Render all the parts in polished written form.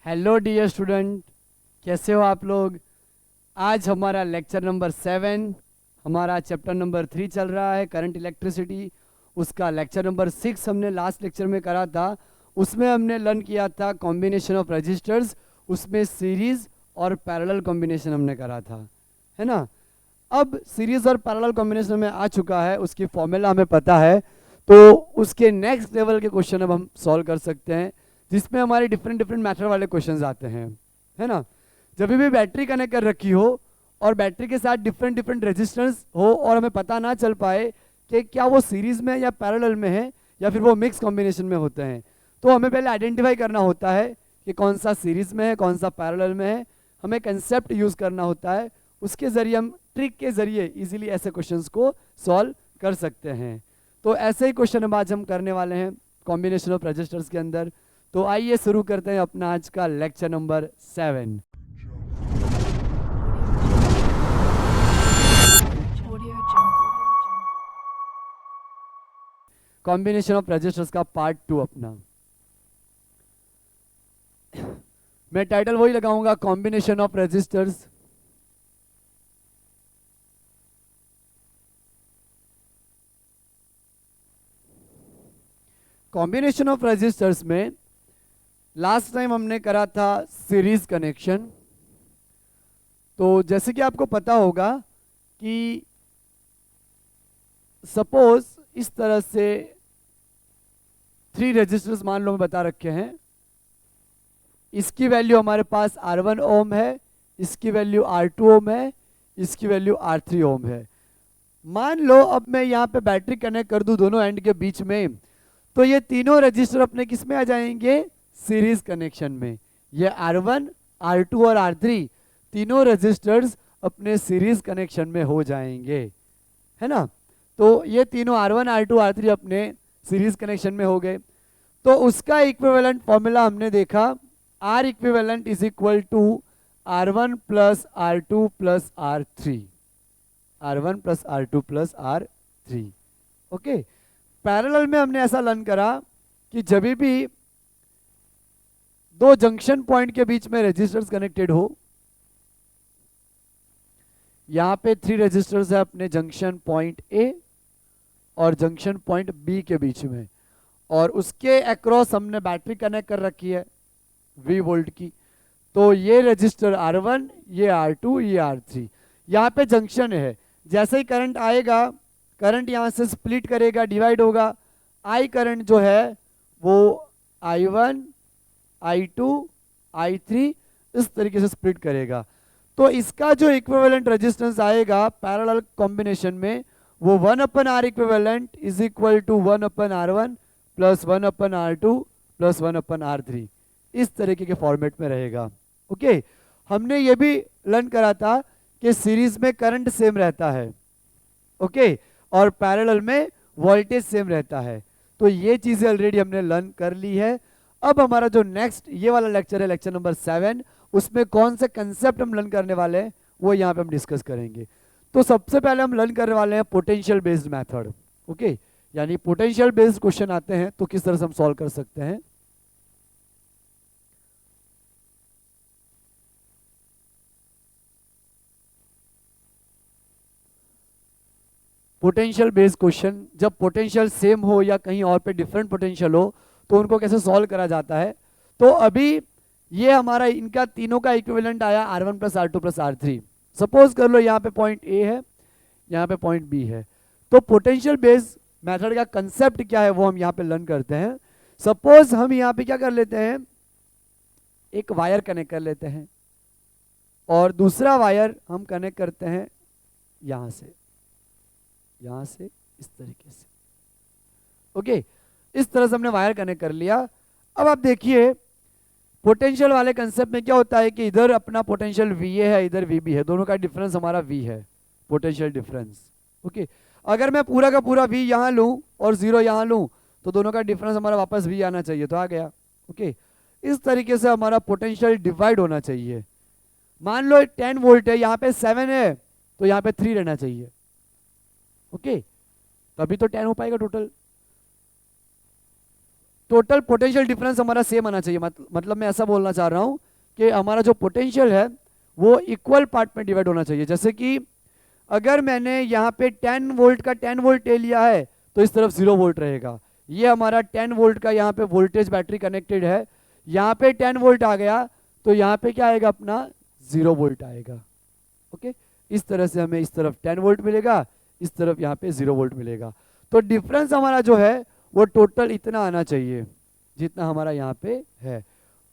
Hello dear student, कैसे हो आप लोग। आज हमारा लेक्चर नंबर 7, हमारा चैप्टर नंबर 3 चल रहा है करंट इलेक्ट्रिसिटी। उसका लेक्चर नंबर 6 हमने लास्ट लेक्चर में करा था। उसमें हमने लर्न किया था कॉम्बिनेशन ऑफ रजिस्टर्स, उसमें सीरीज़ और पैरेलल कॉम्बिनेशन हमने करा था, है ना। अब सीरीज़ और पैरेलल कॉम्बिनेशन में आ चुका है, उसकी फॉर्मूला हमें पता है, तो उसके नेक्स्ट लेवल के क्वेश्चन अब हम सॉल्व कर सकते हैं, जिसमें हमारे डिफरेंट डिफरेंट मैथड वाले क्वेश्चंस आते हैं, है ना। जब भी बैटरी कनेक्ट कर रखी हो और बैटरी के साथ डिफरेंट डिफरेंट रेजिस्टेंस हो और हमें पता ना चल पाए कि क्या वो सीरीज में या पैरेलल में है या फिर वो मिक्स कॉम्बिनेशन में होते हैं, तो हमें पहले आइडेंटिफाई करना होता है कि कौन सा सीरीज में है, कौन सा पैरेलल में है। हमें कंसेप्ट यूज़ करना होता है, उसके ज़रिए हम ट्रिक के ज़रिए इजीली ऐसे क्वेश्चंस को सॉल्व कर सकते हैं। तो ऐसे ही क्वेश्चन आज हम करने वाले हैं कॉम्बिनेशन ऑफ रजिस्टर्स के अंदर। तो आइए शुरू करते हैं अपना आज का lecture number 7। Combination of resistors का पार्ट 2 अपना। मैं टाइटल वही लगाऊंगा, combination of resistors. Combination of resistors में लास्ट टाइम हमने करा था सीरीज कनेक्शन। तो जैसे कि आपको पता होगा कि सपोज इस तरह से 3 रजिस्टर्स मान लो मैं बता रखे हैं। इसकी वैल्यू हमारे पास R1 ओम है, इसकी वैल्यू R2 ओम है, इसकी वैल्यू R3 ओम है। मान लो अब मैं यहाँ पे बैटरी कनेक्ट कर दूं दोनों एंड के बीच में, तो ये तीनों रजिस्टर अपने किस में आ जाएंगे, सीरीज कनेक्शन में। ये R1, R2 और R3 तीनों रजिस्टर्स अपने सीरीज कनेक्शन में हो जाएंगे, है ना। तो ये तीनों R1, R2, R3 अपने सीरीज कनेक्शन में हो गए। तो उसका इक्विवेलेंट फॉर्मूला हमने देखा, R equivalent is equal to R1 plus R2 plus R3, R1 plus R2 plus R3। Okay, parallel में हमने ऐसा लर्न करा कि जब भी दो जंक्शन पॉइंट के बीच में रेजिस्टर्स कनेक्टेड हो, यहां पे 3 रेजिस्टर्स है अपने जंक्शन पॉइंट ए और जंक्शन पॉइंट बी के बीच में, और उसके अक्रॉस हमने बैटरी कनेक्ट कर रखी है V वोल्ट की। तो ये रजिस्टर R1, ये R2, ये R3, यहाँ पे जंक्शन है। जैसे ही करंट आएगा, करंट यहाँ से स्प्लिट करेगा, डिवाइड होगा। I करंट जो है वो I1, I2, I3 इस तरीके से स्प्लिट करेगा। तो इसका जो इक्विवेलेंट रेजिस्टेंस आएगा पैरेलल कॉम्बिनेशन में, वो 1/R equivalent is equal to 1/R1 plus 1/R2 plus 1/R3, इस तरीके के फॉर्मेट में रहेगा। ओके, हमने ये भी लर्न करा था कि सीरीज में करंट सेम रहता है, ओके, और पैरेलल में वोल्टेज सेम रहता है। तो ये चीजें ऑलरेडी हमने लर्न कर ली है। अब हमारा जो नेक्स्ट ये वाला लेक्चर है, लेक्चर नंबर 7, उसमें कौन से कंसेप्ट हम लर्न करने वाले हैं वो यहाँ पे हम डिस्कस करेंगे। तो सबसे पहले हम लर्न करने वाले हैं पोटेंशियल बेस्ड मेथड। ओके, यानी पोटेंशियल बेस्ड क्वेश्चन आते हैं तो किस तरह से हम सॉल्व कर सकते हैं। पोटेंशियल बेस्ड क्वेश्चन, जब पोटेंशियल सेम हो या कहीं और पे डिफरेंट पोटेंशियल हो तो उनको कैसे सॉल्व करा जाता है। तो अभी ये हमारा इनका तीनों का इक्विवेलेंट आया R1 plus R2 plus R3। Suppose कर लो यहाँ पे पॉइंट ए है, यहाँ पे पॉइंट बी है। तो पोटेंशियल बेस्ड मेथड का कंसेप्ट क्या है वो हम यहाँ पे लर्न करते हैं। सपोज हम यहाँ पे क्या कर लेते हैं, एक वायर कनेक्ट कर लेते हैं और दूसरा वायर हम कनेक्ट करते हैं यहाँ से, यहाँ से इस तरीके से। ओके, इस तरह से हमने वायर कनेक्ट कर लिया। अब आप देखिए पोटेंशियल वाले कंसेप्ट में क्या होता है कि इधर अपना पोटेंशियल VA है, इधर VB है, दोनों का डिफरेंस हमारा V है, पोटेंशियल डिफरेंस। ओके, अगर मैं पूरा का पूरा V यहाँ लूँ और 0 यहाँ लूँ तो दोनों का डिफरेंस हमारा वापस V आना चाहिए, तो आ गया। ओके, इस तरीके से हमारा पोटेंशियल डिवाइड होना चाहिए। मान लो 10 वोल्ट है, यहाँ पे 7 है तो यहाँ पे 3 रहना चाहिए। ओके, तभी तो 10 हो पाएगा टोटल। टोटल पोटेंशियल डिफरेंस हमारा सेम आना चाहिए। मतलब मैं ऐसा बोलना चाह रहा हूँ कि हमारा जो पोटेंशियल है वो इक्वल पार्ट में डिवाइड होना चाहिए। जैसे कि अगर मैंने यहाँ पे 10 वोल्ट का 10 वोल्ट ले लिया है तो इस तरफ 0 वोल्ट रहेगा। ये हमारा 10 वोल्ट का यहाँ पे वोल्टेज बैटरी कनेक्टेड है, यहाँ पे 10 वोल्ट आ गया तो यहाँ पे क्या आएगा अपना 0 वोल्ट आएगा। ओके, इस तरह से हमें इस तरफ 10 वोल्ट मिलेगा, इस तरफ यहाँ पे 0 वोल्ट मिलेगा। तो डिफरेंस हमारा जो है वो टोटल इतना आना चाहिए जितना हमारा यहाँ पे है,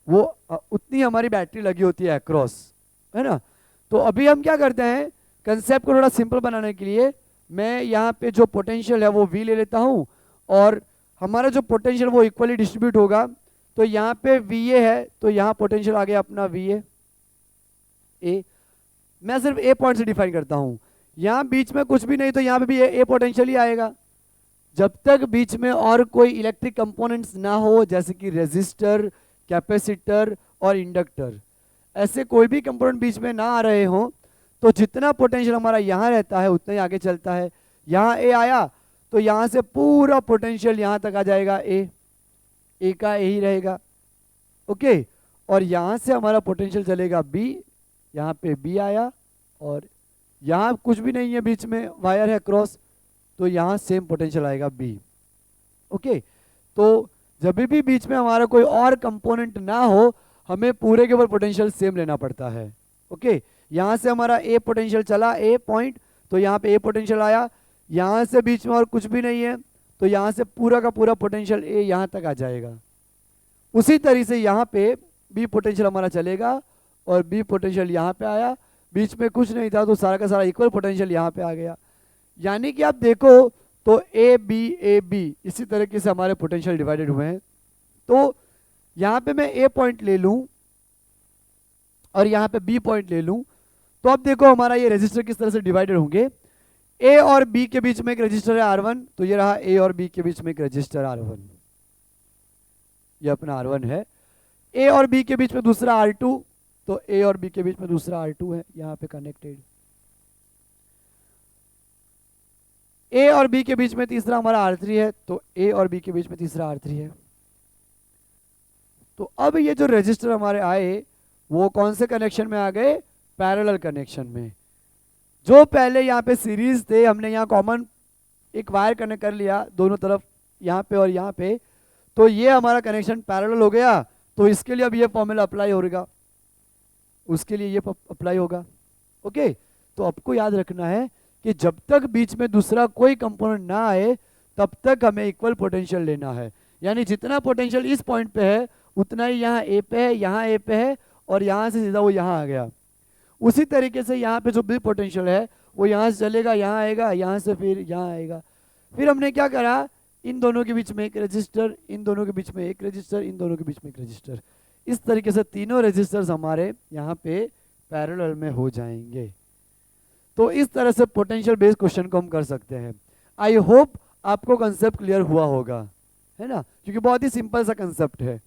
वो उतनी हमारी बैटरी लगी होती है अक्रॉस, है ना। तो अभी हम क्या करते हैं, कंसेप्ट को थोड़ा सिंपल बनाने के लिए मैं यहाँ पे जो पोटेंशियल है वो V ले लेता हूँ और हमारा जो पोटेंशियल वो इक्वली डिस्ट्रीब्यूट होगा। तो यहाँ पे VA है तो यहाँ पोटेंशियल आ गया अपना VA A। मैं सिर्फ A पॉइंट से डिफाइन करता हूँ, यहाँ बीच में कुछ भी नहीं तो यहाँ पे भी A पोटेंशियल ही आएगा। जब तक बीच में और कोई इलेक्ट्रिक कंपोनेंट्स ना हो, जैसे कि रेजिस्टर, कैपेसिटर और इंडक्टर, ऐसे कोई भी कंपोनेंट बीच में ना आ रहे हो, तो जितना पोटेंशियल हमारा यहाँ रहता है उतना ही आगे चलता है। यहाँ A आया तो यहाँ से पूरा पोटेंशियल यहाँ तक आ जाएगा, A का A ही रहेगा। ओके, और यहाँ से हमारा पोटेंशियल चलेगा B, यहाँ पे B आया और यहाँ कुछ भी नहीं है, बीच में वायर है क्रॉस, तो यहाँ सेम पोटेंशियल आएगा B। ओके, तो जब भी बीच में हमारा कोई और कंपोनेंट ना हो हमें पूरे के ऊपर पोटेंशियल सेम लेना पड़ता है। ओके, यहाँ से हमारा A पोटेंशियल चला A पॉइंट, तो यहाँ पे A पोटेंशियल आया, यहाँ से बीच में और कुछ भी नहीं है तो यहाँ से पूरा का पूरा पोटेंशियल A यहाँ तक आ जाएगा। उसी तरीके से यहाँ पे B पोटेंशियल हमारा चलेगा और B पोटेंशियल यहाँ पे आया, बीच में कुछ नहीं था तो सारा का सारा इक्वल पोटेंशियल यहाँ पे आ गया। यानी कि आप देखो तो A B इसी तरीके से हमारे पोटेंशियल डिवाइडेड हुए हैं। तो यहाँ पे मैं A पॉइंट ले लूँ और यहाँ पे B पॉइंट ले लूँ, तो अब देखो हमारा ये रेजिस्टर किस तरह से डिवाइडेड होंगे। A और B के बीच में एक रेजिस्टर है R1, तो ये रहा A और B के बीच में एक रेजिस्टर R1, ये अपना R1 है। A और B के बीच में दूसरा R2, तो A और B के बीच में दूसरा R2 है यहाँ पे कनेक्टेड। A और B के बीच में तीसरा हमारा R3 है, तो A और B के बीच में तीसरा R3 है। तो अब ये जो रेजिस्टर हमारे आए वो कौन से कनेक्शन में आ गए, पैरेलल कनेक्शन में। जो पहले यहाँ पे सीरीज थे हमने यहाँ कॉमन एक वायर कनेक्ट कर लिया दोनों तरफ, यहाँ पे और यहाँ पे, तो ये हमारा कनेक्शन पैरेलल हो गया। तो इसके लिए अब ये फॉर्मूला अप्लाई होगा, उसके लिए ये अप्लाई होगा। ओके, तो आपको याद रखना है कि जब तक बीच में दूसरा कोई कंपोनेंट ना आए तब तक हमें इक्वल पोटेंशियल लेना है। यानी जितना पोटेंशियल इस पॉइंट पे है उतना ही यहाँ A पे है, यहाँ A पे है और यहाँ से सीधा वो यहाँ आ गया। उसी तरीके से यहाँ पे जो भी पोटेंशियल है वो यहाँ से चलेगा, यहाँ आएगा, यहाँ से फिर यहाँ आएगा। फिर हमने क्या करा, इन दोनों के बीच में एक रजिस्टर, इन दोनों के बीच में एक रजिस्टर, इन दोनों के बीच में एक रजिस्टर, इस तरीके से तीनों रजिस्टर्स हमारे यहाँ पे पैरेलल में हो जाएंगे। तो इस तरह से पोटेंशियल बेस्ड क्वेश्चन को हम कर सकते हैं। आई होप आपको कंसेप्ट क्लियर हुआ होगा, है ना, क्योंकि बहुत ही सिंपल सा कंसेप्ट है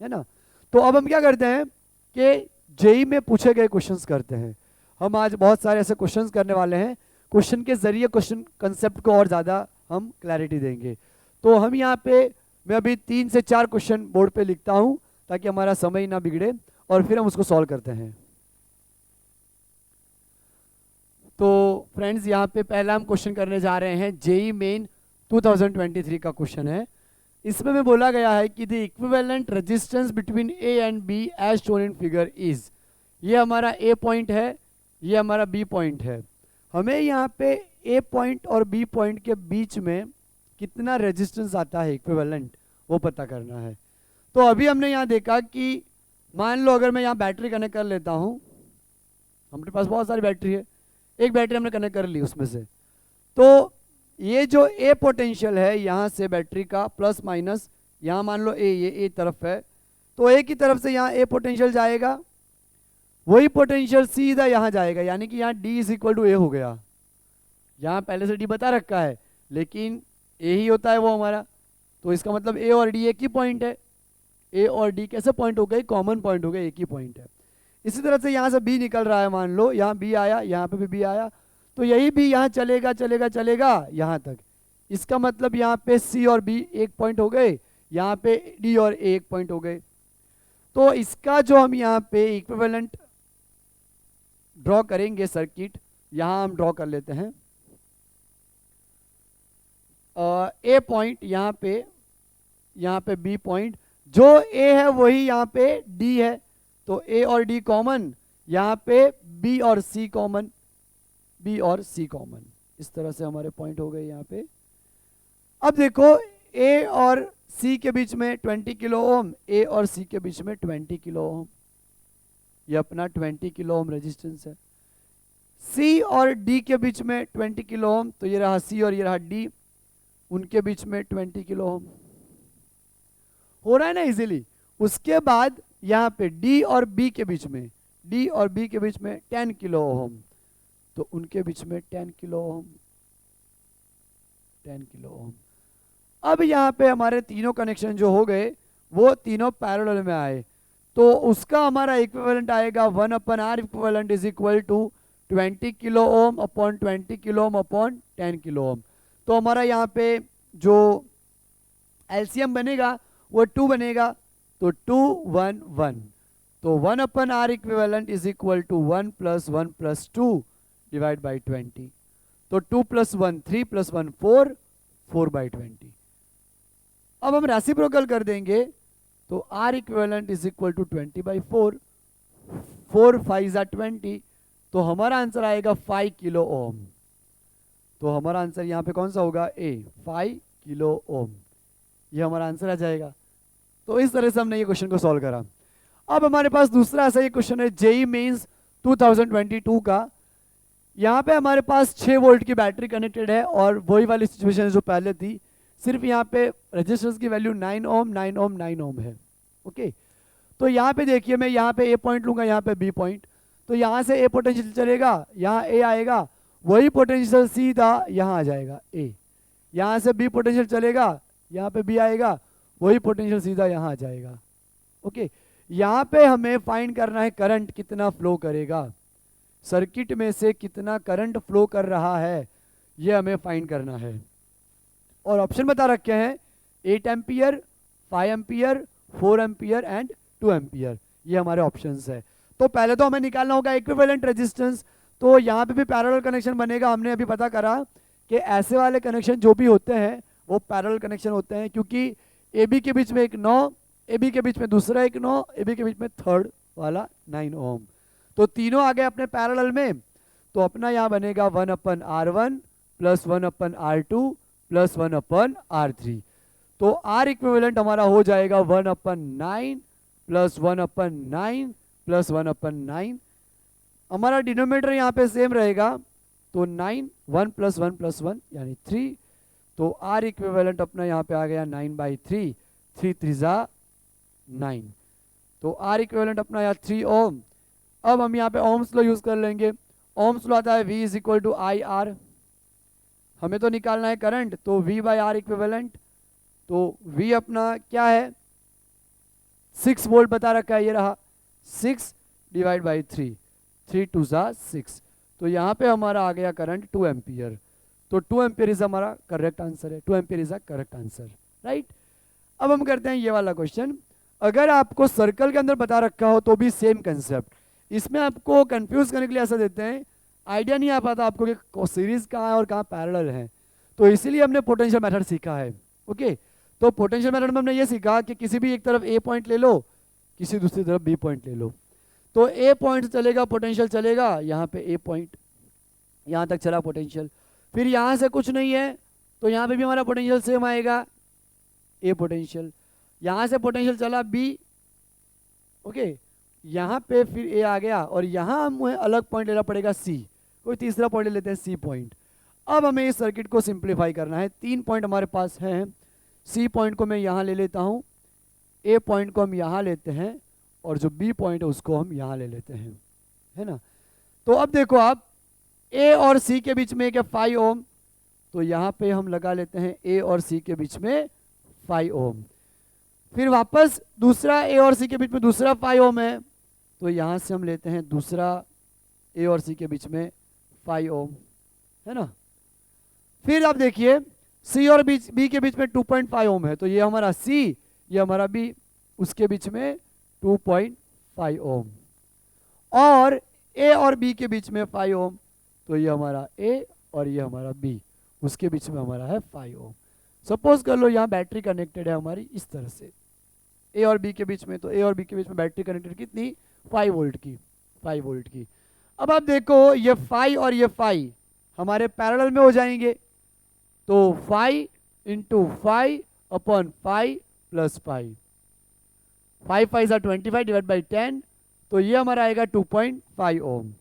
ना। तो अब हम क्या करते हैं कि जेई में पूछे गए क्वेश्चंस करते हैं। हम आज बहुत सारे ऐसे क्वेश्चंस करने वाले हैं, क्वेश्चन के जरिए क्वेश्चन कंसेप्ट को और ज़्यादा हम क्लैरिटी देंगे। तो हम यहाँ पे मैं अभी 3 से 4 क्वेश्चन बोर्ड पे लिखता हूँ ताकि हमारा समय ना बिगड़े और फिर हम उसको सॉल्व करते हैं। तो फ्रेंड्स यहाँ पे पहला हम क्वेश्चन करने जा रहे हैं, जेई मेन 2023 का क्वेश्चन है। इसमें में बोला गया है कि the equivalent resistance between A and B as shown in figure is, ये हमारा ए पॉइंट है, ये हमारा बी पॉइंट है। हमें यहाँ पे ए पॉइंट और बी पॉइंट के बीच में कितना रेजिस्टेंस आता है इक्विवेलेंट, वो पता करना है। तो अभी हमने यहाँ देखा कि मान लो अगर मैं यहाँ बैटरी कनेक्ट कर लेता हूँ, हमारे पास बहुत सारी बैटरी है, एक बैटरी हमने कनेक्ट कर ली उसमें से, तो ये जो ए पोटेंशियल है यहाँ से बैटरी का प्लस माइनस, यहाँ मान लो ए, ये ए तरफ है, तो ए की तरफ से यहाँ ए पोटेंशियल जाएगा, वही पोटेंशियल सीधा यहाँ जाएगा, यानी कि यहाँ D इज इक्वल टू ए हो गया। यहाँ पहले से D बता रखा है लेकिन ए ही होता है वो हमारा, तो इसका मतलब ए और D एक ही पॉइंट है। ए और D कैसे पॉइंट हो गए, कॉमन पॉइंट हो गए, एक ही पॉइंट है। इसी तरह से यहाँ से B निकल रहा है, मान लो यहाँ B आया, यहाँ पे भी B आया, तो यही भी यहाँ चलेगा चलेगा चलेगा यहाँ तक। इसका मतलब यहाँ पे C और B एक पॉइंट हो गए, यहाँ पे डी और ए एक पॉइंट हो गए। तो इसका जो हम यहाँ पे इक्विवेलेंट ड्रॉ करेंगे सर्किट, यहाँ हम ड्रॉ कर लेते हैं ए पॉइंट यहाँ पे बी पॉइंट, जो ए है वही यहाँ पे डी है, तो ए और डी कॉमन, यहाँ पे बी और सी कॉमन, बी और सी कॉमन, इस तरह से हमारे पॉइंट हो गए यहाँ पे। अब देखो ए और सी के बीच में 20 किलो ओम, ए और सी के बीच में 20 किलो ओम, ये अपना 20 किलो ओम रेजिस्टेंस है। सी और डी के बीच में 20 किलो ओम, तो ये रहा सी और ये रहा डी, उनके बीच में 20 किलो ओम हो रहा है ना इजीली। उसके बाद यहाँ पे डी और बी के बीच में, डी और बी के बीच में 10 किलो ओम, तो उनके बीच में 10 किलो ओम, 10 किलो ओम। अब यहाँ पे हमारे तीनों कनेक्शन जो हो गए वो तीनों पैरेलल में आए, तो उसका हमारा इक्विवेलेंट आएगा 1/R equivalent is equal to 20 kilo ohm upon 20 kilo ohm upon 10 kilo ohm. तो हमारा यहाँ पे जो एलसीएम बनेगा वो 2 बनेगा, तो 2 1 1, तो 1/R equivalent is equal to 1 + 1 + 2 divide by 20, तो 2 + 1 3 + 1 4, 4/20। अब हम रेसिप्रोकल कर देंगे, तो R equivalent is equal to 20/4, 4 5 20, तो हमारा आंसर आएगा 5 किलो ओम। तो हमारा आंसर यहाँ पे कौन सा होगा, ए, 5 किलो ओम, ये हमारा आंसर आ जाएगा। तो इस तरह से हमने ये क्वेश्चन को सॉल्व करा। अब हमारे पास दूसरा ऐसा ही क्वेश्चन है जेईई मेंस 2022 का। यहाँ पे हमारे पास 6 वोल्ट की बैटरी कनेक्टेड है और वही वाली सिचुएशन जो पहले थी, सिर्फ यहाँ पे रेजिस्टेंस की वैल्यू 9 ओम 9 ओम 9 ओम है। ओके, तो यहाँ पे देखिए मैं यहाँ पे ए पॉइंट लूंगा, यहाँ पे बी पॉइंट, तो यहाँ से ए पोटेंशियल चलेगा, यहाँ ए आएगा, वही पोटेंशियल सीधा यहाँ आ जाएगा ए, यहाँ से बी पोटेंशियल चलेगा, यहाँ पे बी आएगा, वही पोटेंशियल सीधा यहाँ आ जाएगा। ओके, यहाँ पे हमें फाइंड करना है करंट कितना फ्लो करेगा, सर्किट में से कितना करंट फ्लो कर रहा है, ये हमें फाइंड करना है। और ऑप्शन बता रखे हैं 8 ampere, 5 ampere, 4 ampere and 2 ampere, ये हमारे ऑप्शंस है। तो पहले तो हमें निकालना होगा इक्विवेलेंट रेजिस्टेंस, तो यहाँ पे भी पैरेलल कनेक्शन बनेगा। हमने अभी पता करा कि ऐसे वाले कनेक्शन जो भी होते हैं वो पैरेलल कनेक्शन होते हैं, क्योंकि ए बी के बीच में एक 9, ए बी के बीच में दूसरा एक 9, ए बी के बीच में थर्ड वाला 9 ओम, तो तीनों आ गए अपने पैरेलल में। तो अपना यहाँ बनेगा 1/R1 + 1/R2 + 1/R3, तो R इक्विवेलेंट हमारा हो जाएगा 1/9 + 1/9 + 1/9। हमारा डिनोमिनेटर यहाँ पे सेम रहेगा, तो 9 1 + 1 + 1 यानी 3, तो R इक्विवेलेंट अपना यहाँ पे आ गया 9/3, 3 3 9, तो R इक्विवेलेंट अपना यहाँ 3 ओम। अब हम यहाँ पे ओम्स लॉ यूज कर लेंगे। ओम्स लॉ आता है V = IR, हमें तो निकालना है करंट, तो V/R इक्विवेलेंट, तो V अपना क्या है 6 वोल्ट बता रखा है, ये रहा 6 डिवाइड बाई 3, 3 2 6, तो यहाँ पे हमारा आ गया करंट 2 एम्पियर, तो 2 एम्पियर इज हमारा करेक्ट आंसर है, 2 ampere is a correct answer, right. अब हम करते हैं ये वाला क्वेश्चन। अगर आपको सर्कल के अंदर बता रखा हो तो भी सेम कंसेप्ट, इसमें आपको कंफ्यूज करने के लिए ऐसा देते हैं, आइडिया नहीं आ पाता आपको कि सीरीज कहाँ है और कहाँ पैरेलल है, तो इसीलिए हमने पोटेंशियल मेथड सीखा है। ओके, तो पोटेंशियल मेथड में हमने ये सीखा कि किसी भी एक तरफ ए पॉइंट ले लो, किसी दूसरी तरफ बी पॉइंट ले लो, तो ए पॉइंट चलेगा पोटेंशियल चलेगा, यहाँ पे ए पॉइंट यहाँ तक चला पोटेंशियल, फिर यहाँ से कुछ नहीं है तो यहाँ पे भी हमारा पोटेंशियल सेम आएगा, ए पोटेंशियल, यहाँ से पोटेंशियल चला बी, ओके, यहाँ पे फिर ए आ गया, और यहाँ हमें अलग पॉइंट लेना पड़ेगा सी, कोई तीसरा पॉइंट ले लेते हैं सी पॉइंट। अब हमें इस सर्किट को सिंप्लीफाई करना है, 3 पॉइंट हमारे पास हैं, सी पॉइंट को मैं यहाँ ले लेता हूँ, ए पॉइंट को हम यहाँ लेते हैं, और जो बी पॉइंट है उसको हम यहाँ ले लेते हैं, है ना। तो अब देखो आप ए और सी के बीच में एक है 5 ओम, तो यहाँ पे हम लगा लेते हैं ए और सी के बीच में 5 ओम, फिर वापस दूसरा ए और सी के बीच में दूसरा 5 ओम है, तो यहाँ से हम लेते हैं दूसरा ए और सी के बीच में 5 ओम, है ना। फिर आप देखिए सी और बी के बीच में 2.5 ओम है, तो ये हमारा सी ये हमारा बी, उसके बीच में 2.5 ओम, और ए और बी के बीच में 5 ओम, तो ये हमारा ए और ये हमारा बी, उसके बीच में हमारा है 5 ओम। सपोज कर लो यहाँ बैटरी कनेक्टेड है हमारी इस तरह से ए और बी के बीच में, तो ए और बी के बीच में बैटरी कनेक्टेड कितनी, 5 वोल्ट की, 5 वोल्ट की। अब आप देखो ये 5 और ये 5 हमारे पैरेलल में हो जाएंगे, तो 5 into 5 upon 5 plus 5, 5 5 25 divide by 10, तो ये हमारा आएगा 2.5 ओम।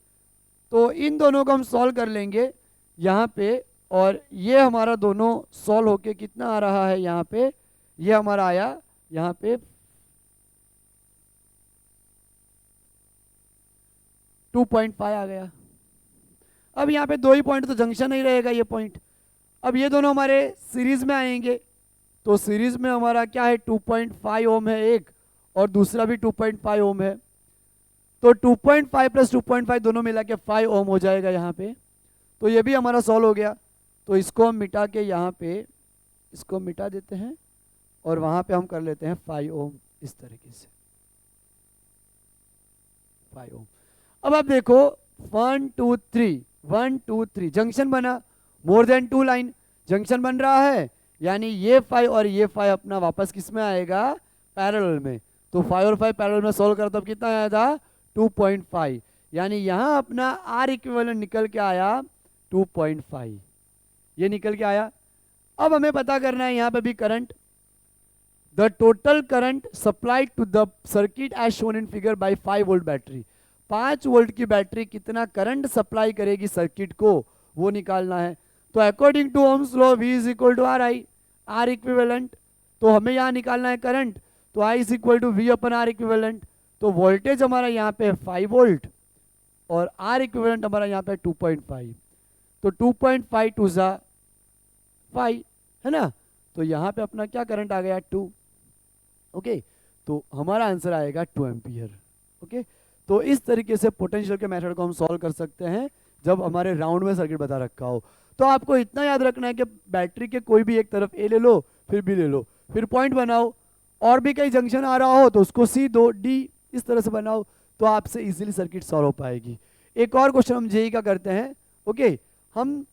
तो इन दोनों को हम सॉल्व कर लेंगे यहाँ पे, और ये हमारा दोनों सॉल्व होके कितना आ रहा है यहाँ पे, ये हमारा आया यहाँ पे 2.5 आ गया। अब यहाँ पे दो ही पॉइंट, तो जंक्शन नहीं रहेगा ये पॉइंट। अब ये दोनों हमारे सीरीज में आएंगे, तो सीरीज में हमारा क्या है, 2.5 ओम है एक, और दूसरा भी 2.5 ओम है, तो 2.5 प्लस 2.5 दोनों मिला के 5 ओम हो जाएगा यहाँ पे। तो ये भी हमारा सॉल्व हो गया। तो इसको हम मिटा के यहाँ पे इसको मिटा देते हैं, और वहाँ पे हम कर लेते हैं 5 ओम इस तरीके से, 5 ओम। अब आप देखो 1 2 3 1 2 3 जंक्शन बना, मोर देन 2 लाइन जंक्शन बन रहा है, यानी ये 5 और ये 5 अपना वापस किस में आएगा, पैरेलल में। तो 5 और 5 पैरेलल में सोल्व करो तब कितना आया था, 2.5, यानी यहाँ अपना आर इक्विवेलेंट निकल के आया 2.5, ये निकल के आया। अब हमें पता करना है यहाँ पे भी current, the total current supplied to the circuit as shown in figure by 5 volt battery. 5 volt की बैटरी कितना करंट सप्लाई करेगी सर्किट को, वो निकालना है। तो according to Ohm's law V is equal to R I, R equivalent. तो हमें यहाँ निकालना है करंट, तो I is equal to V upon R equivalent. तो वोल्टेज हमारा यहाँ पे 5 वोल्ट और आर इक्विवेलेंट हमारा यहाँ पे 2.5, तो 2.5 टू ज़ा 5 है ना, तो यहाँ पे अपना क्या करंट आ गया 2। ओके, तो हमारा आंसर आएगा 2 एम्पियर। ओके, तो इस तरीके से पोटेंशियल के मेथड को हम सॉल्व कर सकते हैं जब हमारे राउंड में सर्किट बता रखा हो। तो आपको इतना याद रखना है कि बैटरी के कोई भी एक तरफ ए ले लो, फिर बी ले लो, फिर पॉइंट बनाओ, और भी कहीं जंक्शन आ रहा हो तो उसको सी दो, डी, इस तरह से बनाओ, तो आपसे इजीली सर्किट सॉल्व हो पाएगी। एक और क्वेश्चन हम जेई का करते हैं। ओके, हम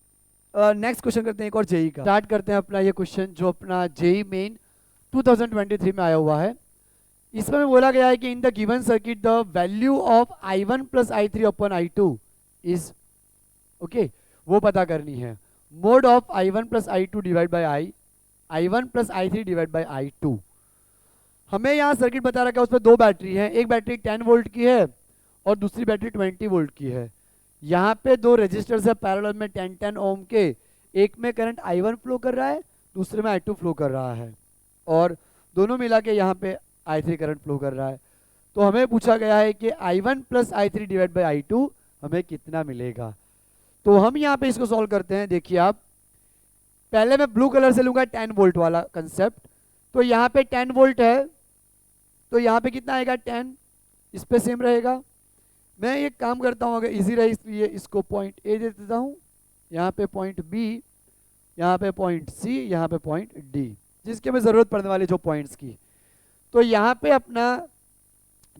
नेक्स्ट क्वेश्चन करते हैं एक और जेई का। स्टार्ट करते हैं अपना ये क्वेश्चन जो अपना जेई मेन 2023 में आया हुआ है। इसमें बोला गया है कि in the given circuit the value of I1 plus I3 upon I2 is, okay, वो पता करनी है। Mode of I1 plus I2 divide by I1 plus I3 divide by I2। हमें यहाँ सर्किट बता रखा है, उसमें दो बैटरी है, एक बैटरी 10 वोल्ट की है और दूसरी बैटरी 20 वोल्ट की है। यहाँ पे दो रेजिस्टर्स है पैरेलल में 10-10 ओम के, एक में करंट I1 फ्लो कर रहा है, दूसरे में I2 फ्लो कर रहा है, और दोनों मिला के यहाँ पे I3 करंट फ्लो कर रहा है। तो हमें पूछा गया है कि I1 plus I3 divide by I2 हमें कितना मिलेगा। तो हम यहाँ पे इसको सॉल्व करते हैं। देखिए आप, पहले मैं ब्लू कलर से लूंगा 10 वोल्ट वाला कंसेप्ट। तो यहाँ पे 10 वोल्ट है, तो यहाँ पे कितना आएगा 10, इस पे सेम रहेगा। मैं एक काम करता हूँ, अगर इजी रहे इसलिए इसको पॉइंट ए दे देता हूँ, यहाँ पे पॉइंट बी, यहाँ पे पॉइंट सी, यहाँ पे पॉइंट डी, जिसके हमें ज़रूरत पड़ने वाली जो पॉइंट्स की। तो यहाँ पे अपना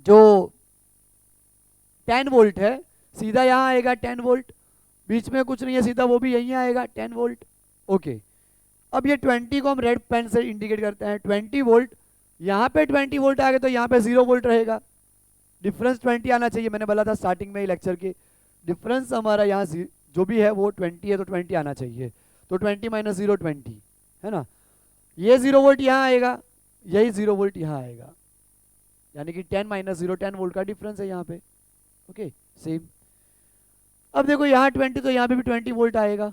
जो 10 वोल्ट है सीधा यहाँ आएगा 10 वोल्ट, बीच में कुछ नहीं है, सीधा वो भी यहीं आएगा 10 वोल्ट। ओके, अब ये 20 को हम रेड पेन से इंडिकेट करते हैं, 20 वोल्ट, यहाँ पे 20 वोल्ट आ गए तो यहाँ पे 0 वोल्ट रहेगा, डिफरेंस 20 आना चाहिए। मैंने बोला था स्टार्टिंग में ही लेक्चर के, डिफरेंस हमारा यहाँ जो भी है वो 20 है, तो 20 आना चाहिए। तो 20 माइनस 0 20 है ना, ये 0 वोल्ट यहाँ आएगा, यही 0 वोल्ट यहाँ आएगा, यानी कि 10 माइनस 0 10 वोल्ट का डिफरेंस है यहाँ पे। Okay, same. अब देखो यहाँ 20, तो यहाँ पे भी 20 वोल्ट आएगा,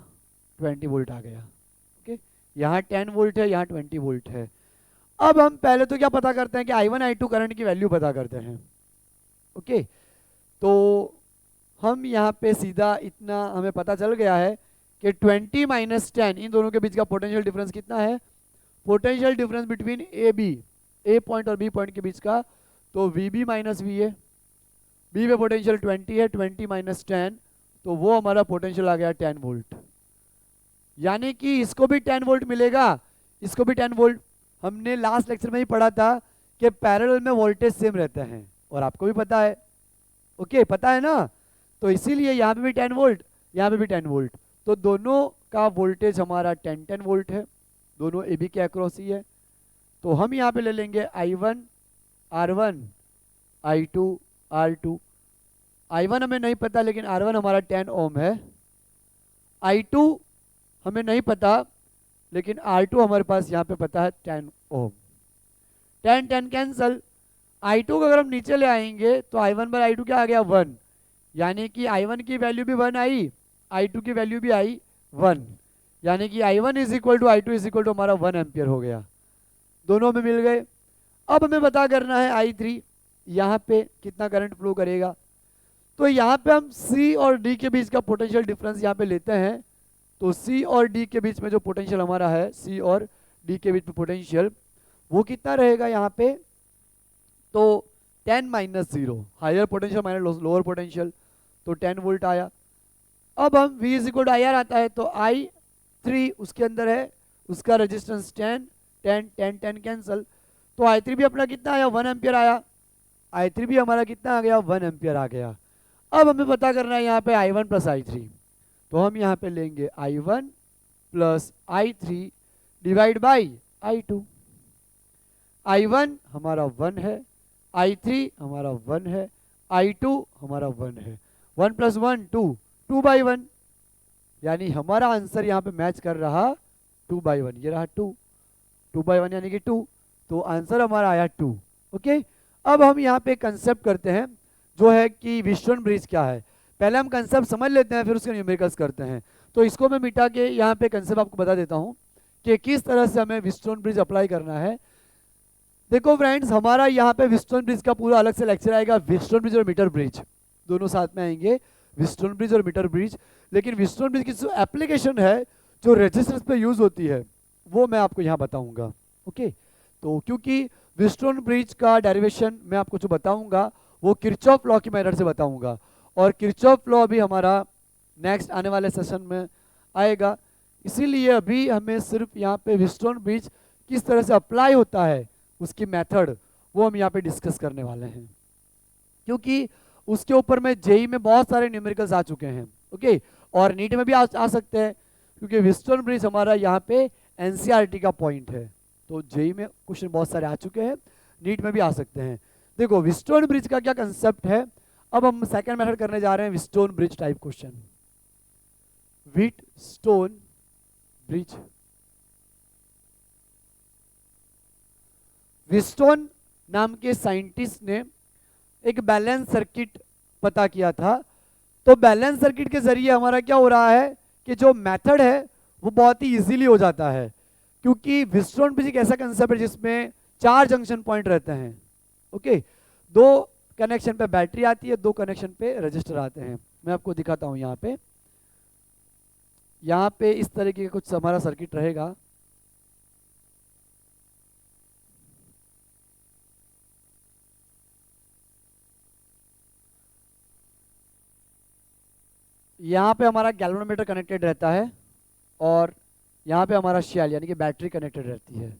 20 वोल्ट आ गया। ओके, यहाँ 10 वोल्ट है, यहाँ 20 वोल्ट है। अब हम पहले तो क्या पता करते हैं कि I1 I2 करंट की वैल्यू पता करते हैं। ओके, तो हम यहाँ पे सीधा इतना हमें पता चल गया है कि 20 माइनस 10 इन दोनों के बीच का पोटेंशियल डिफरेंस कितना है, पोटेंशियल डिफरेंस बिटवीन ए पॉइंट और बी पॉइंट के बीच का, तो VB माइनस VA, बी में पोटेंशियल 20 है, 20 माइनस 10, तो वो हमारा पोटेंशियल आ गया 10 वोल्ट। यानी कि इसको भी 10 वोल्ट मिलेगा, इसको भी 10 वोल्ट, हमने लास्ट लेक्चर में ही पढ़ा था कि पैरेलल में वोल्टेज सेम रहते हैं, और आपको भी पता है, ओके पता है ना। तो इसीलिए यहाँ पे भी 10 वोल्ट, यहाँ पे भी 10 वोल्ट, तो दोनों का वोल्टेज हमारा 10 वोल्ट है, दोनों ए बी के अक्रॉस ही है। तो हम यहाँ पे ले लेंगे I1 R1 I2 R2। I1 हमें नहीं पता लेकिन R1 हमारा 10 ओम है, I2 हमें नहीं पता लेकिन R2 हमारे पास यहाँ पे पता है 10 ओम। 10 10 कैंसल, I2 को अगर हम नीचे ले आएंगे तो I1 पर I2 क्या आ गया 1, यानी कि I1 की वैल्यू भी 1 आई, I2 की वैल्यू भी आई 1, यानी कि I1 is equal to I2 is equal to हमारा 1 एम्पियर हो गया, दोनों में मिल गए। अब हमें पता करना है I3 यहाँ पे कितना करंट फ्लो करेगा। तो यहाँ पे हम C और D के बीच का पोटेंशियल डिफरेंस यहाँ पे लेते हैं। तो C और D के बीच में जो पोटेंशियल हमारा है, C और D के बीच में पोटेंशियल वो कितना रहेगा यहाँ पे, तो 10 minus 0, higher potential minus lower potential, तो 10 वोल्ट आया। अब हम V is equal to IR आता है, तो I3 उसके अंदर है, उसका रेजिस्टेंस 10 10 10 10 कैंसल, तो I3 भी अपना कितना आया 1 एम्पियर आया, I3 भी हमारा कितना आ गया 1 एम्पियर आ गया। अब हमें पता करना है यहाँ पे I1 प्लस I3, तो हम यहाँ पे लेंगे I1 plus I3 divide by I2। I1 हमारा 1 है, I3 हमारा 1 है, I2 हमारा 1 है, 1 प्लस 1 2, 2/1, यानी हमारा आंसर यहाँ पे मैच कर रहा 2/1, ये रहा 2, 2/1 यानी कि 2, तो आंसर हमारा आया 2। ओके, अब हम यहाँ पे कंसेप्ट करते हैं जो है कि व्हीटस्टोन ब्रिज क्या है। पहले हम कंसेप्ट समझ लेते हैं फिर उसके न्यूमेरिकल्स करते हैं। तो इसको मैं मिटा के यहाँ पे कंसेप्ट आपको बता देता हूँ कि किस तरह से हमें व्हीटस्टोन ब्रिज अप्लाई करना है। देखो फ्रेंड्स, हमारा यहाँ पे व्हीटस्टोन ब्रिज का पूरा अलग से लेक्चर आएगा, व्हीटस्टोन ब्रिज और मीटर ब्रिज दोनों साथ में आएंगे, व्हीटस्टोन ब्रिज और मीटर ब्रिज। लेकिन व्हीटस्टोन ब्रिज की जो एप्लीकेशन है, जो रेजिस्टेंस पे यूज होती है, वो मैं आपको यहाँ बताऊंगा। ओके, तो क्योंकि व्हीटस्टोन ब्रिज का डेरिवेशन मैं आपको जो बताऊंगा वो किरचॉफ लॉ की मेथड से बताऊंगा, और किरचॉफ लॉ अभी हमारा नेक्स्ट आने वाले सेशन में आएगा। इसीलिए अभी हमें सिर्फ यहाँ पे व्हीटस्टोन ब्रिज किस तरह से अप्लाई होता है उसकी मेथड वो हम यहाँ पे डिस्कस करने वाले हैं, क्योंकि उसके ऊपर में जेई में बहुत सारे न्यूमेरिकल्स आ चुके हैं। ओके, और नीट में भी आ सकते हैं, क्योंकि व्हीटस्टोन ब्रिज हमारा यहाँ पे एनसीईआरटी का पॉइंट है, तो जेई में क्वेश्चन बहुत सारे आ चुके हैं, नीट में भी आ सकते हैं। देखो व्हीटस्टोन ब्रिज का क्या कंसेप्ट है, अब हम सेकंड मेथड करने जा रहे हैं, Wheatstone bridge type question. Wheatstone bridge, Wheatstone नाम के साइंटिस्ट ने एक बैलेंस सर्किट पता किया था। तो बैलेंस सर्किट के जरिए हमारा क्या हो रहा है कि जो मेथड है वो बहुत ही इजीली हो जाता है, क्योंकि व्हीटस्टोन ब्रिज एक ऐसा कंसेप्ट है जिसमें 4 जंक्शन पॉइंट रहते हैं। ओके, 2 कनेक्शन पे बैटरी आती है, 2 कनेक्शन पे रजिस्टर आते हैं। मैं आपको दिखाता हूं, यहाँ पे इस तरीके का कुछ हमारा सर्किट रहेगा। यहाँ पे हमारा गैल्वेनोमीटर कनेक्टेड रहता है, और यहाँ पे हमारा शेल यानी कि बैटरी कनेक्टेड रहती है।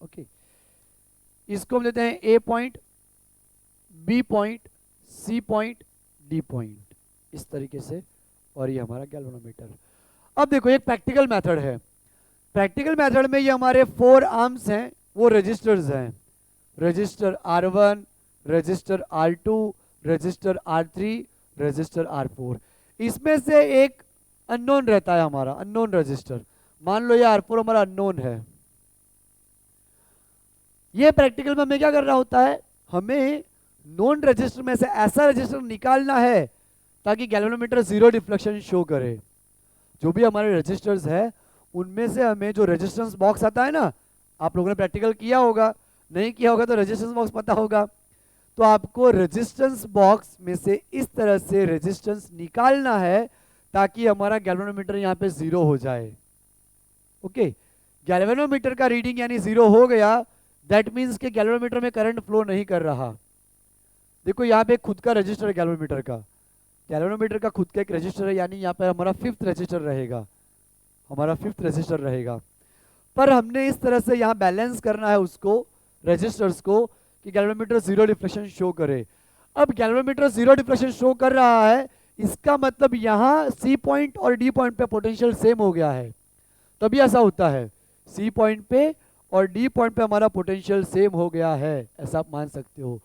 ओके, इसको हम लेते हैं A point, B point, C point, D point, इस तरीके से, और ये हमारा गैल्वेनोमीटर। अब देखो एक प्रैक्टिकल मेथड है, प्रैक्टिकल मेथड में ये हमारे 4 आर्म्स हैं, वो रजिस्टर्स हैं, register R1, register R2, register R3, register R4। इसमें से एक अननोन रहता है हमारा, अननोन रजिस्टर, मान लो ये R4 हमारा अननोन है। ये प्रैक्टिकल में हमें क्या करना होता है, हमें नोन रजिस्टर में से ऐसा रजिस्टर निकालना है ताकि गैल्वेनोमीटर 0 डिफ्लेक्शन शो करे। जो भी हमारे रजिस्टर्स है उनमें से हमें जो रेजिस्टेंस बॉक्स आता है ना, आप लोगों ने प्रैक्टिकल किया होगा, नहीं किया होगा तो रेजिस्टेंस बॉक्स पता होगा, तो आपको रेजिस्टेंस बॉक्स में से इस तरह से रेजिस्टेंस निकालना है ताकि हमारा गैल्वेनोमीटर यहाँ पे 0 हो जाए। ओके, गैल्वेनोमीटर का रीडिंग यानी 0 हो गया, दैट मीन्स कि गैल्वेनोमीटर में करंट फ्लो नहीं कर रहा। देखो यहाँ पे खुद का रजिस्टर है गैल्वेनोमीटर का, गैल्वेनोमीटर का खुद का एक रजिस्टर है, यानी यहाँ पर हमारा 5th रजिस्टर रहेगा, हमारा 5th रजिस्टर रहेगा। पर हमने इस तरह से यहाँ बैलेंस करना है उसको, रजिस्टर्स को, कि गैल्वेनोमीटर जीरो डिफ्लेक्शन शो करे। अब गैल्वेनोमीटर जीरो डिफ्लेक्शन शो कर रहा है, इसका मतलब यहाँ सी पॉइंट और डी पॉइंट पे पोटेंशियल सेम हो गया है, तभी ऐसा होता है। सी पॉइंट पे और डी पॉइंट पे हमारा पोटेंशियल सेम हो गया है, ऐसा आप मान सकते हो।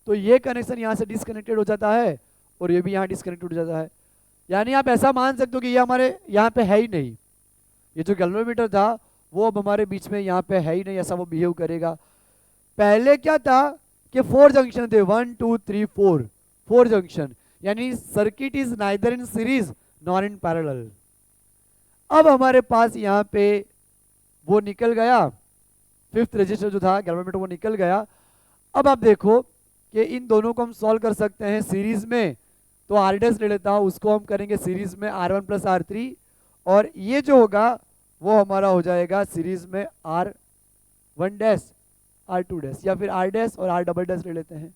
तो ये कनेक्शन यहाँ से डिस्कनेक्टेड हो जाता है और ये भी यहाँ डिस्कनेक्टेड हो जाता है। यानी आप ऐसा मान सकते हो कि ये हमारे यहाँ पे है ही नहीं, ये जो गैल्वेनोमीटर था वो अब हमारे बीच में यहाँ पे है ही नहीं, ऐसा वो बिहेव करेगा। पहले क्या था कि 4 जंक्शन थे, 1 2 3 4 जंक्शन, यानी circuit is neither in series nor in parallel. अब हमारे पास यहाँ पे वो निकल गया, 5th रजिस्टर जो था गैल्वेनोमीटर वो निकल गया। अब आप देखो कि इन दोनों को हम सॉल्व कर सकते हैं सीरीज में, तो आर डैश ले लेता हूँ, उसको हम करेंगे सीरीज में R1 प्लस R3, और ये जो होगा वो हमारा हो जाएगा सीरीज में R1 डैश R2 डैश, या फिर R डैश और R डबल डैश ले लेते हैं,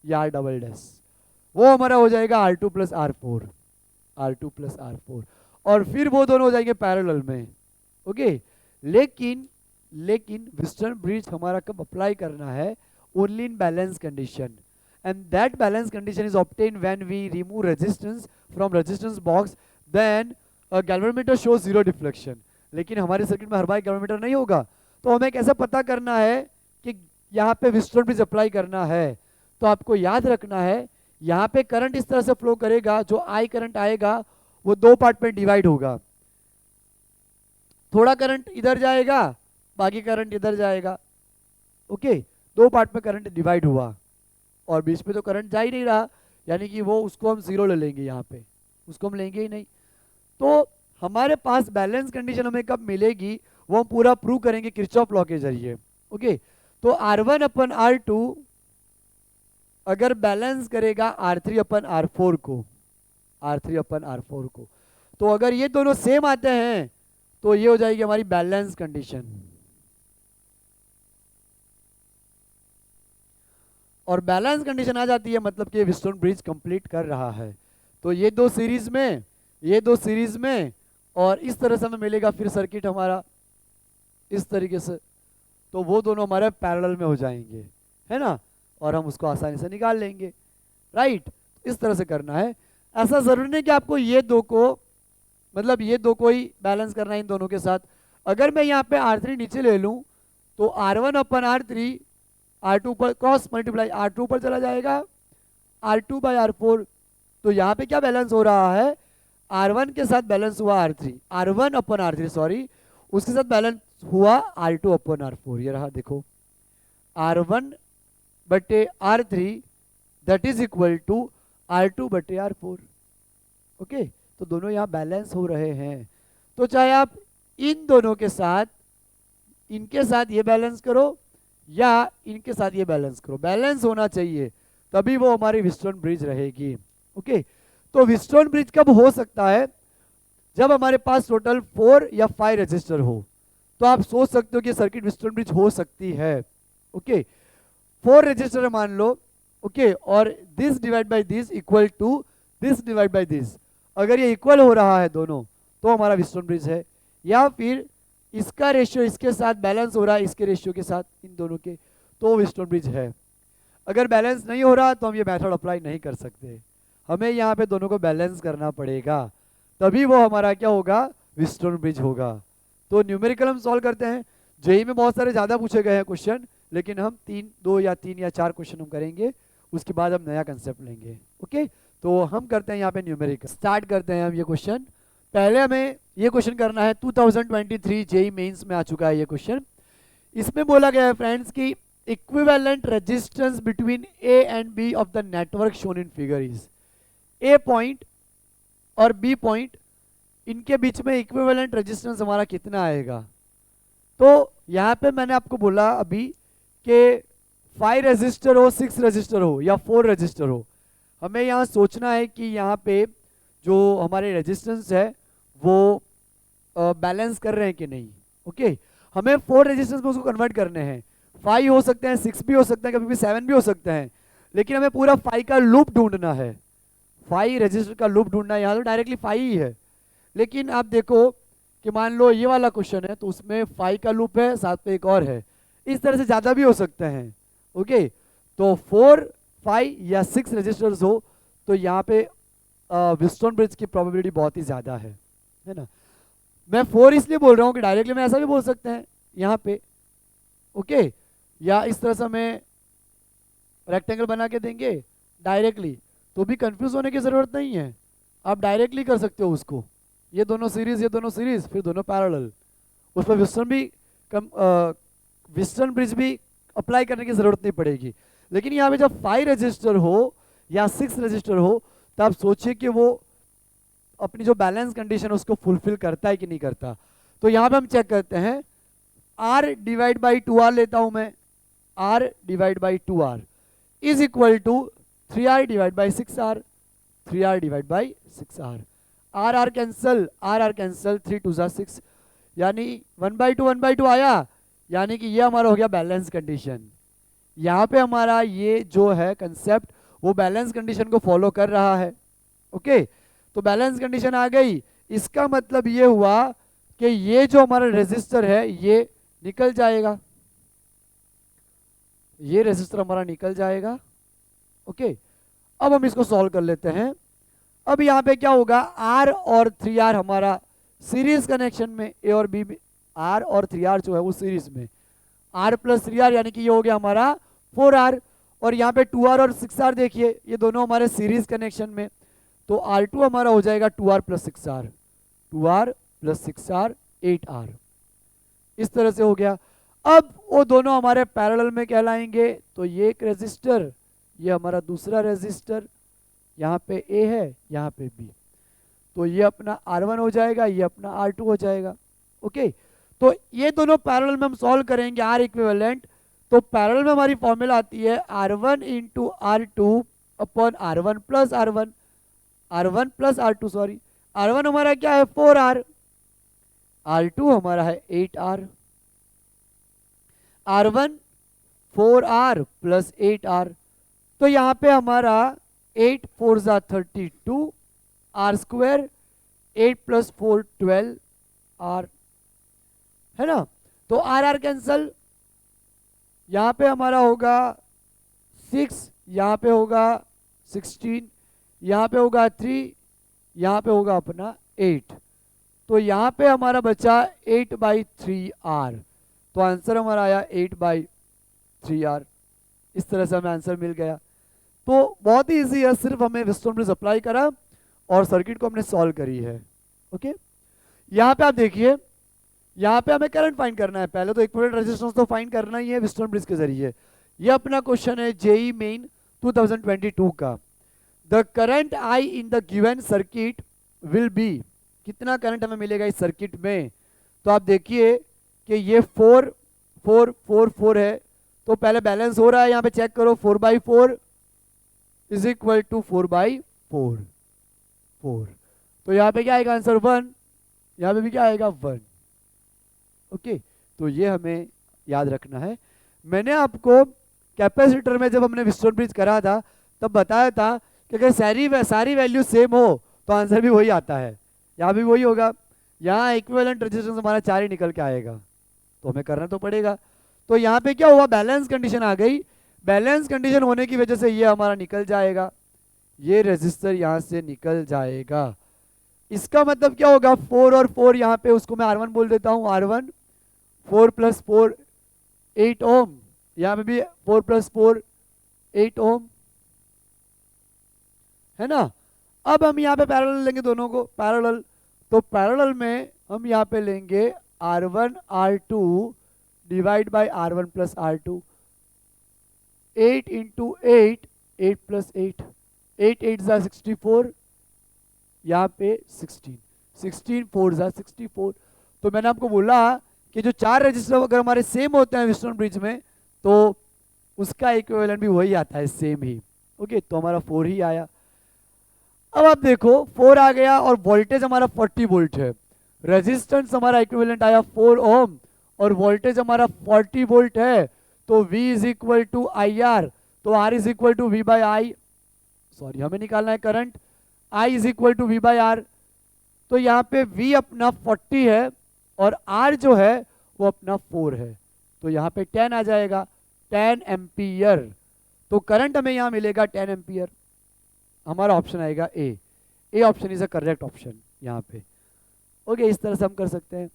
या R डबल डैश, वो हमारा हो जाएगा R2 plus R4, R2 plus R4, और फिर वो दोनों हो जाएंगे पैरेलल में। ओके, लेकिन व्हिटस्टोन ब्रिज हमारा कब अप्लाई करना है? Only in balance condition, and that balance condition is obtain when we remove resistance from resistance box, then galvanometer shows zero deflection. लेकिन हमारे सर्किट में हर बार गैल्वेनोमीटर नहीं होगा, तो हमें कैसे पता करना है कि यहाँ पे व्हिटस्टोन ब्रिज अप्लाई करना है? तो आपको याद रखना है, यहाँ पे करंट इस तरह से फ्लो करेगा, जो आई करंट आएगा वो 2 पार्ट में डिवाइड होगा, थोड़ा करंट इधर जाएगा, बाकी करंट इधर जाएगा। ओके, 2 पार्ट में करंट डिवाइड हुआ, और बीच में तो करंट जा ही नहीं रहा, यानी कि वो उसको हम जीरो ले लेंगे, यहाँ पे उसको हम लेंगे ही नहीं। तो हमारे पास बैलेंस कंडीशन हमें कब मिलेगी, वो हम पूरा प्रूव करेंगे किरचॉफ लॉ के जरिए। ओके, तो R1 अपन R2 अगर बैलेंस करेगा R3 अपन R4 को, R3 अपन R4 को, तो अगर ये दोनों सेम आते हैं तो ये हो जाएगी हमारी बैलेंस कंडीशन, और बैलेंस कंडीशन आ जाती है मतलब कि व्हिटस्टोन ब्रिज कंप्लीट कर रहा है। तो ये दो सीरीज में, ये दो सीरीज में, और इस तरह से हमें मिलेगा फिर सर्किट हमारा इस तरीके से, तो वो दोनों हमारे पैरेलल में हो जाएंगे, है ना, और हम उसको आसानी से निकाल लेंगे। राइट, इस तरह से करना है। ऐसा जरूरी नहीं कि आपको ये दो को, मतलब ये दो को ही बैलेंस करना है इन दोनों के साथ। अगर मैं यहाँ पे R3 नीचे ले लूँ तो R1 अपन R3, R2 पर क्रॉस मल्टीप्लाई R2 पर चला जाएगा, R2 बाई R4। तो यहाँ पे क्या बैलेंस हो रहा है? R1 के साथ बैलेंस हुआ R3, R1 अपन R3 सॉरी, उसके साथ बैलेंस हुआ R2 अपन R4। ये रहा देखो, R1 बटे R3 that is equal to R2 बटे R4। ओके, तो दोनों यहाँ बैलेंस हो रहे हैं। तो चाहे आप इन दोनों के साथ, इनके साथ ये बैलेंस करो या इनके साथ ये बैलेंस करो, बैलेंस होना चाहिए, तभी वो हमारी व्हिटस्टोन ब्रिज रहेगी। ओके, तो व्हिटस्टोन ब्रिज कब हो सकता है? जब हमारे पास टोटल 4 या 5 रजिस्टर हो, तो आप सोच सकते हो कि सर्किट व्हिटस्टोन ब्रिज हो सकती है। ओके, 4 रजिस्टर मान लो, ओके, और this divide by this equal to this divide by this, अगर ये इक्वल हो रहा है दोनों, तो हमारा व्हिटस्टोन ब्रिज है। या फिर इसका रेशियो इसके साथ बैलेंस हो रहा है, इसके रेशियो के साथ, इन दोनों के, तो व्हिटस्टोन ब्रिज है। अगर बैलेंस नहीं हो रहा तो हम ये मेथड अप्लाई नहीं कर सकते, हमें यहाँ पे दोनों को बैलेंस करना पड़ेगा, तभी वो हमारा क्या होगा? व्हिटस्टोन ब्रिज होगा। तो न्यूमेरिकल हम सॉल्व करते हैं। जेई में बहुत सारे ज़्यादा पूछे गए हैं क्वेश्चन, लेकिन हम 2 या 3 या 4 क्वेश्चन हम करेंगे, उसके बाद हम नया कंसेप्ट लेंगे। ओके, तो हम करते हैं यहाँ पे न्यूमेरिकल, स्टार्ट करते हैं हम ये क्वेश्चन। पहले हमें ये क्वेश्चन करना है, 2023 जेई मेंस में आ चुका है ये क्वेश्चन। इसमें बोला गया है फ्रेंड्स कि equivalent resistance between A and B of the network shown in figure is, A point और बी पॉइंट, इनके बीच में इक्विवेलेंट रेजिस्टेंस हमारा कितना आएगा? तो यहाँ पे मैंने आपको बोला अभी कि 5 रजिस्टर हो, 6 रजिस्टर हो या 4 रजिस्टर हो, हमें यहाँ सोचना है कि यहाँ पे जो हमारे रेजिस्टेंस है वो बैलेंस कर रहे हैं कि नहीं। ओके, हमें 4 रेजिस्टेंस में उसको कन्वर्ट करने हैं, 5 हो सकते हैं, 6 भी हो सकते हैं, कभी भी 7 भी हो सकते हैं, लेकिन हमें पूरा 5 का लूप ढूंढना है, 5 रजिस्टर का लूप ढूंढना है। यहाँ तो डायरेक्टली 5 ही है, लेकिन आप देखो कि मान लो ये वाला क्वेश्चन है तो उसमें 5 का लूप है, साथ पे एक और है, इस तरह से ज़्यादा भी हो सकते हैं। ओके, तो 4, 5 या 6 रजिस्टर्स हो तो यहाँ पे व्हीटस्टोन ब्रिज की प्रोबेबिलिटी बहुत ही ज़्यादा है ना। मैं 4 इसलिए बोल रहा हूँ कि डायरेक्टली मैं ऐसा भी बोल सकते हैं यहाँ पे, ओके, या इस तरह से हमें रेक्टेंगल बना के देंगे डायरेक्टली, तो भी कंफ्यूज होने की ज़रूरत नहीं है, आप डायरेक्टली कर सकते हो उसको, ये दोनों सीरीज, ये दोनों सीरीज, फिर दोनों पैरेलल, उस पर व्हीटस्टोन ब्रिज भी अप्लाई करने की ज़रूरत नहीं पड़ेगी। लेकिन यहाँ पे जब 5 रजिस्टर हो या 6 रजिस्टर हो तो आप सोचिए कि वो अपनी जो बैलेंस कंडीशन है उसको फुलफिल करता है कि नहीं करता। तो यहाँ पे हम चेक करते हैं, R डिवाइड बाई 2R लेता हूँ मैं, R divide by 2R is equal to 3R divide by 6R, 3R divide by 6R, R cancel, R cancel, 3 2 6, यानी 1/2 आया, यानी कि ये हमारा हो गया बैलेंस कंडीशन। यहाँ पे हमारा ये जो है कंसेप्ट वो बैलेंस कंडीशन को फॉलो कर रहा है। ओके, तो बैलेंस कंडीशन आ गई, इसका मतलब ये हुआ कि ये जो हमारा रेजिस्टर है ये निकल जाएगा, ये रेजिस्टर हमारा निकल जाएगा। ओके, अब हम इसको सॉल्व कर लेते हैं। अब यहाँ पे क्या होगा, R और 3R हमारा सीरीज कनेक्शन में, A और B में R और 3R जो है वो सीरीज में, R प्लस 3R यानी कि ये हो गया हमारा 4R, और यहाँ पे 2R और 6R देखिए ये दोनों हमारे सीरीज कनेक्शन में, तो R2 हमारा हो जाएगा 2R plus 6R, 2R plus 6R 8R, इस तरह से हो गया। अब वो दोनों हमारे पैरेलल में कहलाएंगे, तो ये एक रेजिस्टर, ये हमारा दूसरा रेजिस्टर, यहाँ पे A है, यहाँ पे B, तो ये अपना R1 हो जाएगा, ये अपना R2 हो जाएगा। ओके, तो ये दोनों पैरेलल में हम सॉल्व करेंगे R इक्विवेलेंट, तो पैरेलल में हमारी फॉर्मूला आती है R1 into R2 upon R1 plus R1, R1 plus R2 sorry, R1 हमारा क्या है 4R, R2 हमारा है 8R, R1 4R plus 8R, तो यहाँ पे हमारा 8 4 जा 32 R स्क्वायर, 8 प्लस 4 12R, है ना। तो R कैंसल, यहाँ पे हमारा होगा 6, यहाँ पे होगा 16, यहाँ पे होगा 3, यहाँ पे होगा अपना 8, तो यहाँ पे हमारा बचा 8/3R, तो आंसर हमारा आया 8/3R, इस तरह से हमें आंसर मिल गया। तो बहुत ही इजी है, सिर्फ हमें व्हीटस्टोन ब्रिज अप्लाई करा और सर्किट को हमने सॉल्व करी है। ओके, यहाँ पे आप देखिए, यहाँ पे हमें करंट फाइंड करना है, पहले तो इक्विवेलेंट रेजिस्टेंस तो फाइंड करना ही है व्हीटस्टोन ब्रिज के जरिए। ये अपना क्वेश्चन है जेई मेन 2022 का। The current I in the given circuit will be, कितना करंट हमें मिलेगा इस सर्किट में, तो आप देखिए कि ये 4 4 4 4 है, तो पहले बैलेंस हो रहा है, यहाँ पे चेक करो 4/4 इज इक्वल टू 4/4 4, तो यहाँ पे क्या आएगा आंसर 1, यहाँ पे भी क्या आएगा 1। ओके, तो ये हमें याद रखना है। मैंने आपको कैपेसिटर में जब हमने व्हीटस्टोन ब्रिज करा था तब बताया था कि अगर सारी वैल्यू सेम हो तो आंसर भी वही आता है, यहाँ भी वही होगा, यहाँ इक्विवेलेंट रेजिस्टेंस हमारा 4 ही निकल के आएगा, तो हमें करना तो पड़ेगा। तो यहाँ पे क्या हुआ, बैलेंस कंडीशन आ गई, बैलेंस कंडीशन होने की वजह से ये हमारा निकल जाएगा, ये रेजिस्टर यहाँ से निकल जाएगा। इसका मतलब क्या होगा, 4 और 4 यहाँ पे उसको मैं R1 बोल देता हूँ, R1 4 प्लस 4 8 ओम, यहाँ पे भी 4 प्लस 4 8 ओम, है ना। अब हम यहाँ पे पैरेलल लेंगे दोनों को, पैरेलल, तो पैरेलल में हम यहाँ पे लेंगे R1 R2 divide by R1 plus R2, 8 into 8 8 plus 8, 8 8 जा 64, यहाँ पे 16 16 4 जा 64। तो मैंने आपको बोला कि जो 4 रजिस्टर अगर हमारे सेम होते हैं व्हीटस्टोन ब्रिज में तो उसका इक्विवेलेंट भी वही आता है, सेम ही। ओके, तो हमारा 4 ही आया। अब आप देखो 4 आ गया और वोल्टेज हमारा 40 वोल्ट है, रेजिस्टेंस हमारा इक्विवेलेंट आया 4 ओम और वोल्टेज हमारा 40 वोल्ट है, तो V is equal to IR, तो R is equal to V/I, sorry हमें निकालना है current, I is equal to V/R, तो यहाँ पे V अपना 40 है और R जो है वो अपना 4 है, तो यहाँ पे 10 आ जाएगा, 10 एम्पियर। तो करंट हमें यहाँ मिलेगा 10 एम्पियर। हमारा ऑप्शन आएगा A option is a correct option यहाँ पे। ओके, इस तरह से हम कर सकते हैं।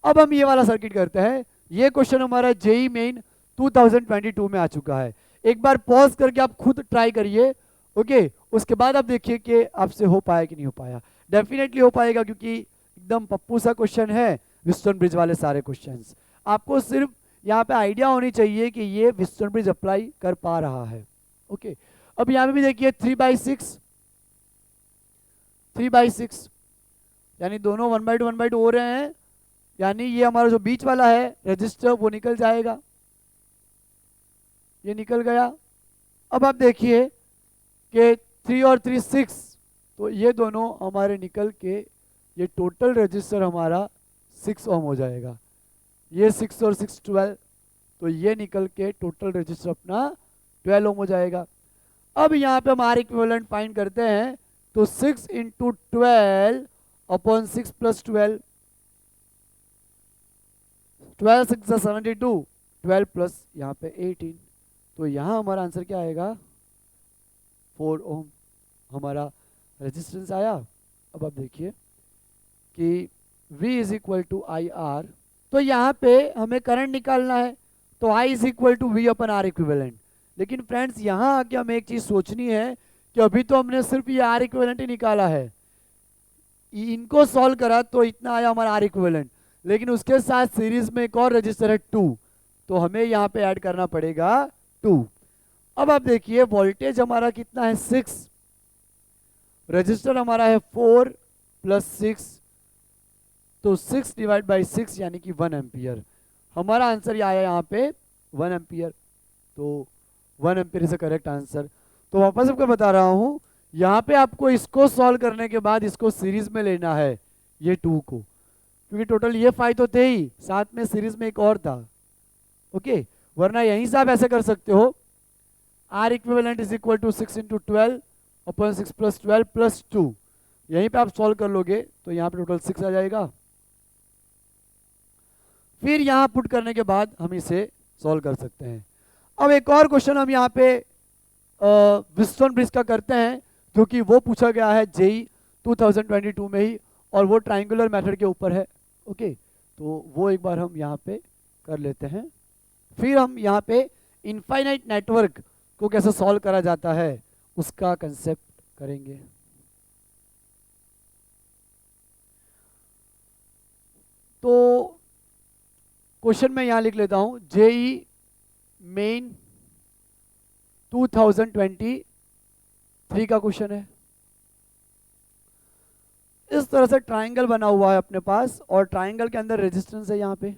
अब हम ये वाला सर्किट करते हैं। ये क्वेश्चन हमारा जेई मेन 2022 में आ चुका है। एक बार पॉज करके आप खुद ट्राई करिए। ओके, उसके बाद आप देखिए कि आपसे हो पाया कि नहीं हो पाया। डेफिनेटली हो पाएगा, क्योंकि एकदम पप्पू सा क्वेश्चन है व्हिटस्टोन ब्रिज वाले सारे क्वेश्चंस। आपको सिर्फ यहाँ पे आइडिया होनी चाहिए कि ये व्हिटस्टोन ब्रिज अप्लाई कर पा रहा है। ओके, अब यहाँ पे भी देखिए 3/6 यानी दोनों 1/2 हो रहे हैं, यानी ये हमारा जो बीच वाला है रजिस्टर वो निकल जाएगा, ये निकल गया। अब आप देखिए कि 3 और 3 6, तो ये दोनों हमारे निकल के ये टोटल रजिस्टर हमारा 6 ओम हो जाएगा। ये 6 और 6 12, तो ये निकल के टोटल रजिस्टर अपना 12 ओम हो जाएगा। अब यहाँ पे हम आर इक्विवेलेंट फाइंड करते हैं, तो 6 इंटू 12 अपॉन 6 प्लस 12, 12 6 72, 12 प्लस यहाँ पे 18, तो यहाँ हमारा आंसर क्या आएगा 4 ओम हमारा रेजिस्टेंस आया। अब आप देखिए कि V is equal to I R, तो यहाँ पे हमें करंट निकालना है, तो I is equal to V upon R equivalent. लेकिन फ्रेंड्स यहाँ आके हमें एक चीज सोचनी है कि अभी तो हमने सिर्फ ये आर इक्विवेलेंट ही निकाला है, इनको सॉल्व करा तो इतना आया हमारा आर इक्विवेलेंट, लेकिन उसके साथ सीरीज में एक और रजिस्टर है 2, तो हमें यहाँ पे ऐड करना पड़ेगा 2। अब आप देखिए वोल्टेज हमारा कितना है 6, रजिस्टर हमारा है 4 प्लस 6, तो 6 डिवाइड बाई 6 यानी कि 1 एम्पियर। हमारा आंसर ये आया यहाँ पे 1 एम्पियर, तो 1 ampere is a correct answer. तो वापस आपको बता रहा हूँ, यहाँ पे आपको इसको सॉल्व करने के बाद इसको सीरीज में लेना है ये 2 को, क्योंकि टोटल ये 5 तो थे ही, साथ में सीरीज में एक और था। ओके, वरना यहीं से आप ऐसे कर सकते हो, R equivalent is equal to 6 into 12 upon 6 plus 12 plus 2, यहीं पे आप सॉल्व कर लोगे तो यहाँ पे टोटल 6 आ जाएगा। फिर यहाँ पुट करने के बाद हम इसे सॉल्व कर सकते हैं। अब एक और क्वेश्चन हम यहाँ पे व्हिटस्टोन ब्रिज का करते हैं, जो कि वो पूछा गया है जेई 2022 में ही, और वो ट्राइंगुलर मेथड के ऊपर है। ओके, तो वो एक बार हम यहाँ पे कर लेते हैं, फिर हम यहाँ पे इनफाइनाइट नेटवर्क को कैसे सॉल्व करा जाता है उसका कंसेप्ट करेंगे। तो क्वेश्चन मैं यहाँ लिख लेता हूँ, जेई मेन 2023 का क्वेश्चन है। इस तरह से ट्राइंगल बना हुआ है अपने पास, और ट्राइंगल के अंदर रेजिस्टेंस है यहाँ पे,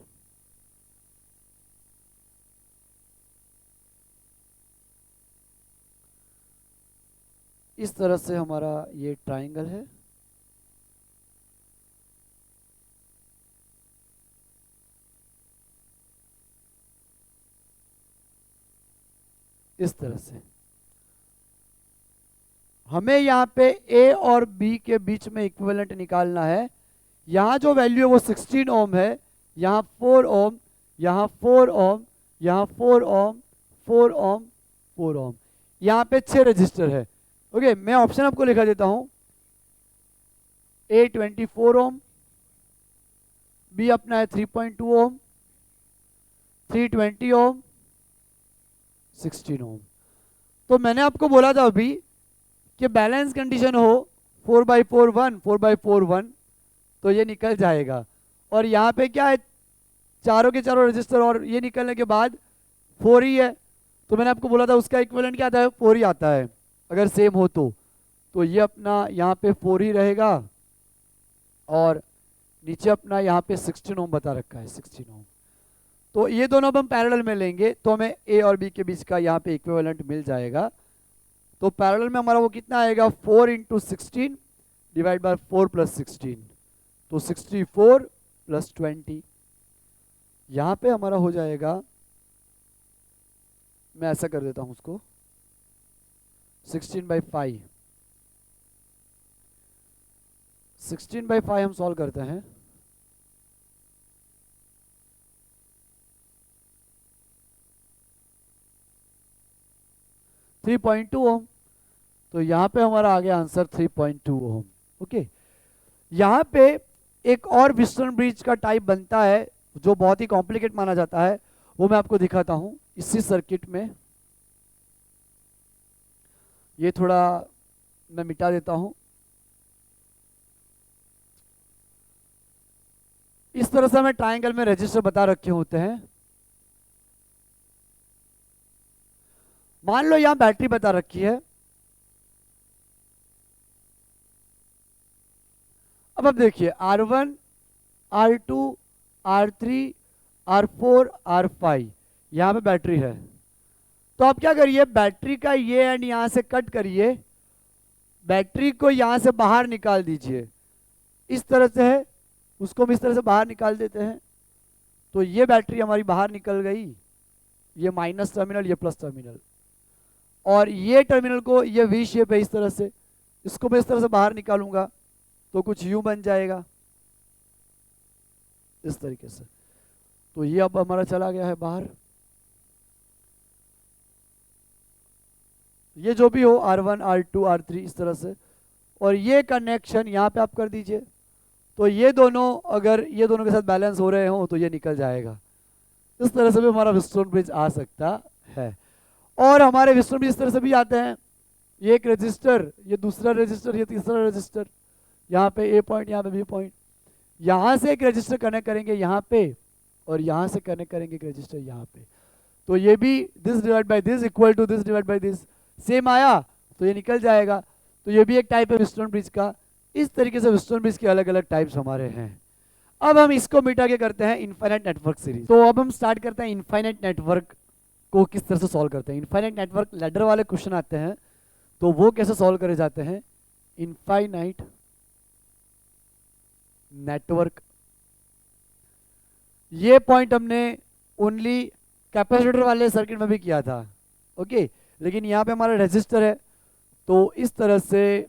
इस तरह से हमारा ये ट्राइंगल है। इस तरह से हमें यहाँ पे A और B के बीच में इक्विवेलेंट निकालना है। यहाँ जो वैल्यू है वो 16 ओम है, यहाँ 4 ओम, यहाँ 4 ओम, यहाँ 4 ओम, 4 ओम, 4 ओम, यहाँ पे 6 रजिस्टर है। ओके, मैं ऑप्शन आपको लिखा देता हूँ, A 24 ओम, B अपना है 3.2 ओम, 320 ओम, 16 ओम। तो मैंने आपको बोला था अभी कि बैलेंस कंडीशन हो 4/4 1, 4/4 1, तो ये निकल जाएगा। और यहाँ पे क्या है, चारों के चारों रजिस्टर, और ये निकलने के बाद 4 ही है, तो मैंने आपको बोला था उसका इक्विवेलेंट क्या आता है, 4 ही आता है अगर सेम हो तो ये अपना यहाँ पे 4 ही रहेगा, और नीचे अपना यहाँ पे 16 ओम बता रखा है, 16 ओम। तो ये दोनों अब हम पैरेलल में लेंगे तो हमें ए और बी के बीच का यहाँ पे इक्विवेलेंट मिल जाएगा। तो पैरेलल में हमारा वो कितना आएगा, 4 इंटू 16 डिवाइड बाय 4 प्लस 16, तो 64 प्लस 20, यहाँ पे हमारा हो जाएगा, मैं ऐसा कर देता हूँ उसको, 16/5, 16/5 हम सॉल्व करते हैं। थ्री 3.2 ओम, तो यहाँ पे हमारा आ गया आंसर 3.2 ओम। ओके, यहाँ पे एक और व्हिटस्टोन ब्रिज का टाइप बनता है जो बहुत ही कॉम्प्लिकेट माना जाता है, वो मैं आपको दिखाता हूँ इसी सर्किट में। ये थोड़ा मैं मिटा देता हूँ। इस तरह से हमें ट्रायंगल में रजिस्टर बता रखे होते हैं। मान लो यहां बैटरी बता रखी है। अब देखिए R1, R2, R3, R4, R5 यहां पे बैटरी है। तो आप क्या करिए, बैटरी का ये एंड यहां से कट करिए, बैटरी को यहां से बाहर निकाल दीजिए। इस तरह से है, उसको हम इस तरह से बाहर निकाल देते हैं। तो ये बैटरी हमारी बाहर निकल गई, ये माइनस टर्मिनल, ये प्लस टर्मिनल, और ये टर्मिनल को ये वी शेप है इस तरह से, इसको मैं इस तरह से बाहर निकालूंगा तो कुछ यूं बन जाएगा इस तरीके से। तो ये अब हमारा चला गया है बाहर। ये जो भी हो R1, R2, R3 इस तरह से, और ये कनेक्शन यहाँ पे आप कर दीजिए। तो ये दोनों अगर ये दोनों के साथ बैलेंस हो रहे हो तो ये निकल जाएगा। इस तरह से भी हमारा व्हिटस्टोन ब्रिज आ सकता है। और हमारे व्हिटस्टोन ब्रिज इस तरह से भी आते हैं, ये एक रजिस्टर, ये दूसरा रजिस्टर, ये तीसरा रजिस्टर, यहाँ पे ए पॉइंट, यहाँ पे बी पॉइंट, यहाँ से एक रजिस्टर कनेक्ट करेंगे यहाँ पे, और यहाँ से कनेक्ट करेंगे एक रजिस्टर यहाँ पे। तो ये भी this divide by this equal to this divide by this same आया तो ये निकल जाएगा। तो ये भी एक टाइप है व्हिटस्टोन ब्रिज का। इस तरीके से व्हिटस्टोन ब्रिज के अलग अलग टाइप्स हमारे हैं। अब हम इसको मिटा के करते हैं इनफाइनाइट नेटवर्क सीरीज। तो अब हम स्टार्ट करते हैं इनफाइनाइट नेटवर्क को किस तरह से सॉल्व करते हैं। इनफाइनाइट नेटवर्क लैडर वाले क्वेश्चन आते हैं, तो वो कैसे सॉल्व करे जाते हैं। इनफाइनाइट नेटवर्क, ये पॉइंट हमने ओनली कैपेसिटर वाले सर्किट में भी किया था। ओके, लेकिन यहाँ पे हमारा रेजिस्टर है, तो इस तरह से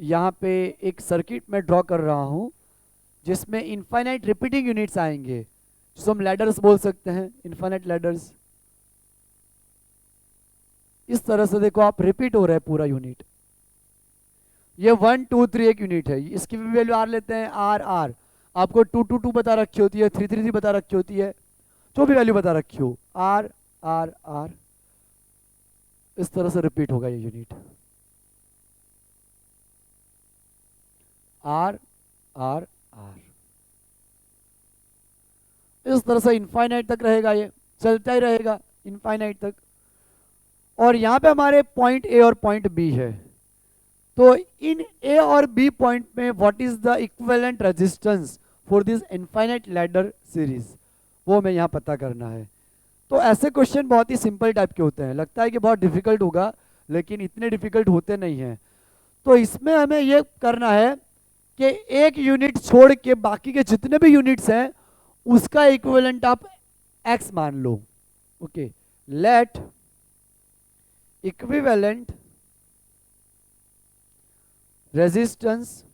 यहाँ पे एक सर्किट में ड्रॉ कर रहा हूँ जिसमें इनफाइनाइट रिपीटिंग यूनिट्स आएंगे, जिसको हम लैडर्स बोल सकते हैं, इनफाइनाइट लैडर्स। इस तरह से देखो आप रिपीट हो रहा है पूरा यूनिट। ये 1 2 3 एक यूनिट है, इसकी भी वैल्यू आर लेते हैं, आर आर आपको 2 2 2 बता रखी होती है, 3 3 3 बता रखी होती है, जो भी वैल्यू बता रखी हो, आर आर आर इस तरह से रिपीट होगा ये यूनिट, आर आर आर इस तरह से इनफाइनाइट तक रहेगा, ये चलता ही रहेगा इनफाइनाइट तक। और यहाँ पे हमारे पॉइंट ए और पॉइंट बी है, तो इन ए और बी पॉइंट में what is the equivalent resistance for this infinite ladder series, वो हमें यहाँ पता करना है। तो ऐसे क्वेश्चन बहुत ही सिंपल टाइप के होते हैं, लगता है कि बहुत डिफिकल्ट होगा लेकिन इतने डिफिकल्ट होते नहीं हैं। तो इसमें हमें ये करना है कि एक यूनिट छोड़ के बाकी के जितने भी यूनिट्स हैं उसका इक्विवेलेंट आप x मान लो। Okay, let equivalent resistance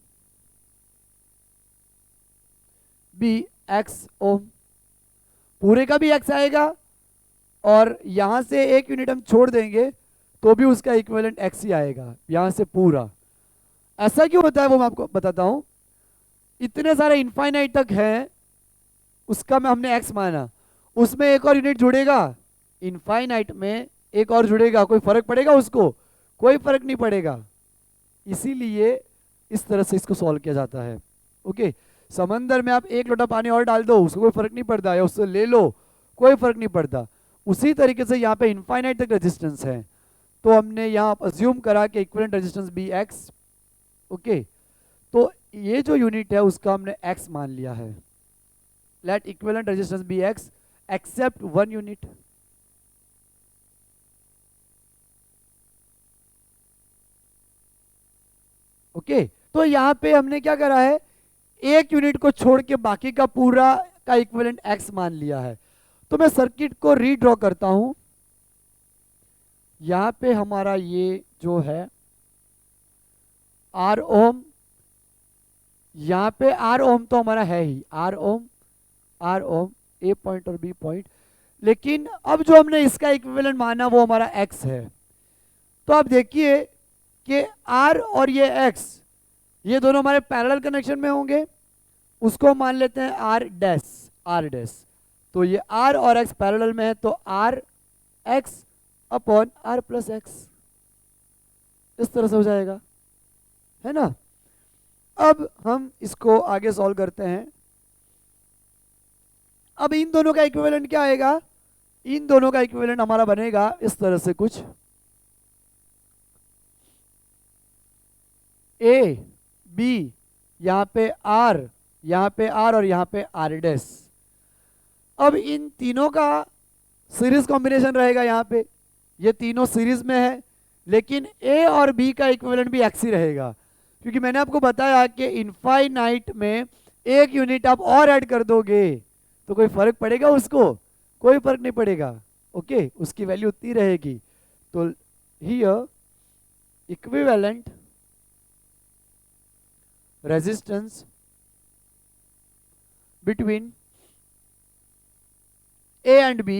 be x ohm, पूरे का भी x आएगा और यहां से एक यूनिट हम छोड़ देंगे तो भी उसका इक्विवेलेंट x ही आएगा यहां से पूरा। ऐसा क्यों होता है वो मैं आपको बताता हूं। इतने सारे इनफाइनाइट तक हैं, उसका में हमने x माना, उसमें एक और यूनिट जुड़ेगा, इनफाइनाइट में एक और जुड़ेगा, कोई फर्क पड़ेगा उसको? कोई फर्क नहीं पड़ेगा। इसीलिए इस तरह से इसको सॉल्व किया जाता है। ओके, समंदर में आप एक लोटा पानी और डाल दो, उसको कोई फर्क नहीं पड़ता, या उससे ले लो, कोई फर्क नहीं पड़ता। उसी तरीके से यहाँ पे इनफाइनाइट तक रेजिस्टेंस है, तो हमने यहाँ अज्यूम करा कि equivalent resistance be X. Okay, तो ये जो यूनिट है उसका हमने x मान लिया है। Let equivalent resistance be x except 1 unit. Okay, तो यहां पे हमने क्या करा है, एक यूनिट को छोड़ के बाकी का पूरा का इक्विवेलेंट x मान लिया है। तो मैं सर्किट को रीड्रॉ करता हूं। यहां पे हमारा ये जो है R ओम, यहाँ पे आर ओम तो हमारा है ही, आर ओम ए पॉइंट और बी पॉइंट, लेकिन अब जो हमने इसका इक्विवेलेंट माना वो हमारा एक्स है। तो आप देखिए कि आर और ये एक्स ये दोनों हमारे पैरेलल कनेक्शन में होंगे, उसको हम मान लेते हैं आर डैश। तो ये आर और एक्स पैरेलल में है, तो r x upon r plus x इस तरह से हो जाएगा, है ना। अब हम इसको आगे सॉल्व करते हैं। अब इन दोनों का इक्विवेलेंट क्या आएगा, इन दोनों का इक्विवेलेंट हमारा बनेगा इस तरह से कुछ, ए बी, यहाँ पे आर और यहाँ पे आर डैश। अब इन तीनों का सीरीज कॉम्बिनेशन रहेगा, यहाँ पे ये तीनों सीरीज में है, लेकिन ए और बी का इक्विवेलेंट भी एक्स ही रहेगा, क्योंकि मैंने आपको बताया कि इनफाइनाइट में एक यूनिट आप और ऐड कर दोगे तो कोई फर्क पड़ेगा उसको, कोई फर्क नहीं पड़ेगा, ओके, उसकी वैल्यू उतनी रहेगी। तो here equivalent resistance between A and B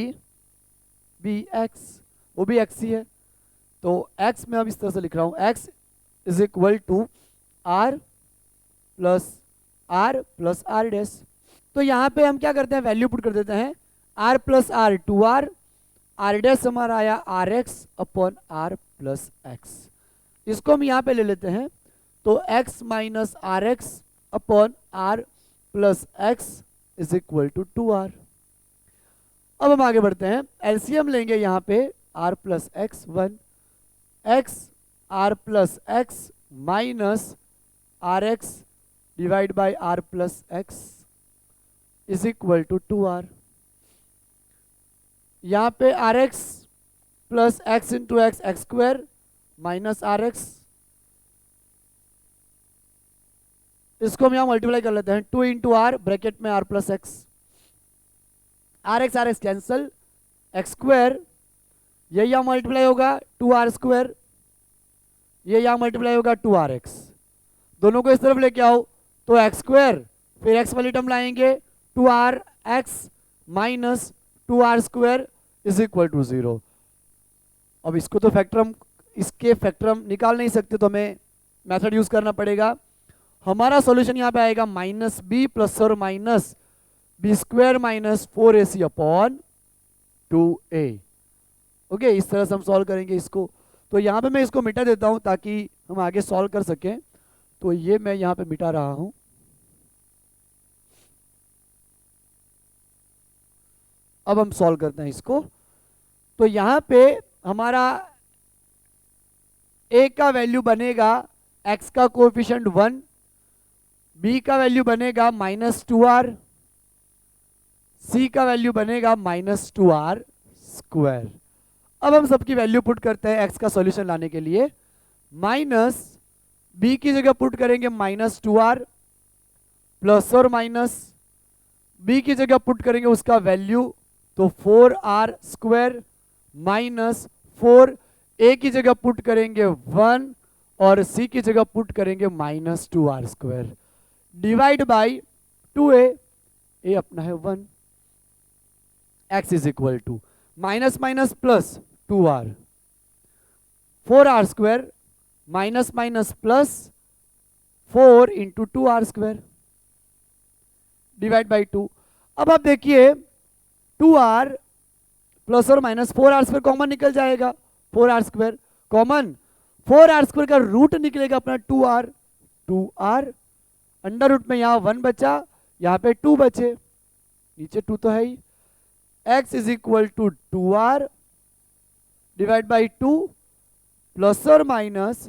x, वो भी एक्स ही है। तो एक्स में अब इस तरह से लिख रहा हूं, x is equal to r plus r dash. तो यहाँ पे हम क्या करते हैं, वैल्यू पुट कर देते हैं, r plus r 2r, r dash हमारा आया r x upon r plus x. इसको हम यहाँ पे ले लेते हैं, तो x minus r x upon r plus x is equal to 2r। अब हम आगे बढ़ते हैं, एलसीएम लेंगे यहाँ पे r plus x 1, x r plus x minus r x divide by r plus x is equal to 2r। यहाँ पे r x plus x into x x square minus r x, इसको हम यहाँ multiply कर लेते हैं, 2 into r bracket में r plus x, r x cancel, x square ये यहाँ मल्टीप्लाई होगा 2r स्क्वायर, ये यहाँ मल्टीप्लाई होगा 2rx, दोनों को इस तरफ लेके आओ तो एक्स स्क्वायर, फिर एक्स वाली टर्म लाएंगे 2rx minus 2r square is equal to 0। अब इसको तो इसके फैक्टर हम निकाल नहीं सकते, तो हमें मेथड यूज करना पड़ेगा। हमारा सॉल्यूशन यहाँ पे आएगा माइनस बी प्लस और minus b square minus 4ac upon 2a। Okay, इस तरह से हम सॉल्व करेंगे इसको। तो यहाँ पे मैं इसको मिटा देता हूँ ताकि हम आगे सॉल्व कर सकें, तो ये मैं यहाँ पे मिटा रहा हूँ। अब हम सॉल्व करते हैं इसको। तो यहाँ पे हमारा a का वैल्यू बनेगा x का कोएफिशिएंट 1, b का वैल्यू बनेगा माइनस 2r, c का वैल्यू बनेगा माइनस 2r स्क्वायर। अब हम सबकी वैल्यू पुट करते हैं x का सॉल्यूशन लाने के लिए, माइनस b की जगह पुट करेंगे माइनस 2r प्लस और माइनस b की जगह पुट करेंगे उसका वैल्यू, तो 4r स्क्वायर माइनस 4, a की जगह पुट करेंगे 1 और c की जगह पुट करेंगे minus 2r square divide by 2a, a अपना है 1, x is equal to minus minus plus 2r, 4r square minus minus plus 4 into 2r square divide by 2। अब आप देखिए 2r प्लस और माइनस 4r स्क्वायर कॉमन निकल जाएगा, 4r square common, 4r square का root निकलेगा अपना 2r, अंडर रूट में यहाँ 1 बचा, यहाँ पे 2 बचे, नीचे 2 तो है ही, x is equal to 2r divide by 2 plus और minus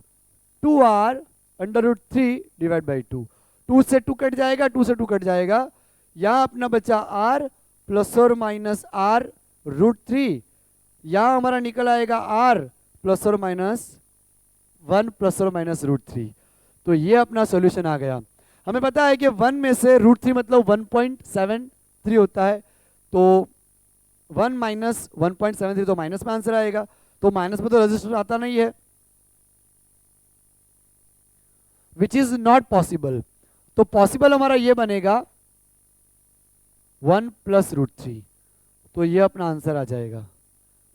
2r under root 3 divide by 2, 2 से 2 कट जाएगा, 2 से 2 कट जाएगा, यहाँ अपना बचा r प्लस और माइनस r रूट 3, यहाँ हमारा निकल आएगा r प्लस और माइनस 1 प्लस और माइनस रूट 3। तो ये अपना सॉल्यूशन आ गया। हमें पता है कि 1 में से रूट 3 मतलब 1.73 होता है, तो 1 माइनस 1.73 तो माइनस में आंसर आएगा, तो माइनस में तो रेजिस्टेंस आता नहीं है, विच इज नॉट पॉसिबल। तो पॉसिबल हमारा ये बनेगा 1 + √3, तो ये अपना आंसर आ जाएगा।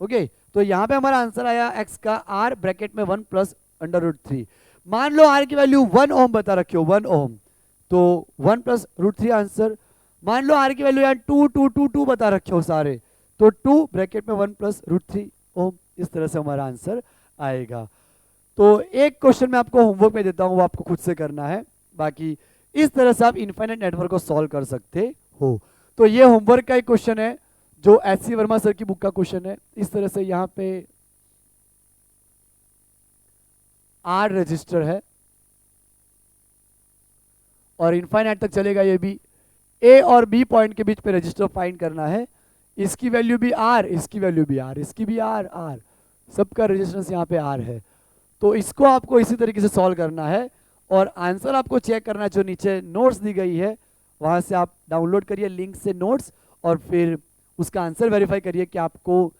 ओके, तो यहां पे हमारा आंसर आया x का r ब्रैकेट में 1 + √3। मान लो r की वैल्यू 1 ओम बता रखी हो, 1 ओम, तो 1 + √3 आंसर। मान लो r की वैल्यू यार 2 2 2 2 बता रखे हो सारे, तो 2 ब्रैकेट में 1 + √3 ओम। इस तरह से हमारा आंसर आएगा। तो एक क्वेश्चन मैं आपको होमवर्क में देता हूं, वो आपको खुद से करना है, बाकी इस तरह से आप इनफाइनाइट नेटवर्क को सॉल्व कर सकते हो। तो ये होमवर्क का एक क्वेश्चन है जो एस.सी. वर्मा सर की बुक का क्वेश्चन है। इस तरह से यहाँ पे R रजिस्टर है और इनफाइनाइट तक चलेगा ये भी। A और B पॉइंट के बीच पे रजिस्टर फाइंड करना है। इसकी वैल्यू भी R, इसकी वैल्यू भी R, इसकी भी R, R, सबका रेजिस्टेंस यहाँ पे R है। तो इसको आपको इसी तरीके से सॉल्व करना है और आंसर आपको चेक करना है, जो नीचे नोट्स दी गई है वहां से आप डाउनलोड करिए लिंक से नोट्स, और फिर उसका आंसर वेरीफाई करिए कि आपको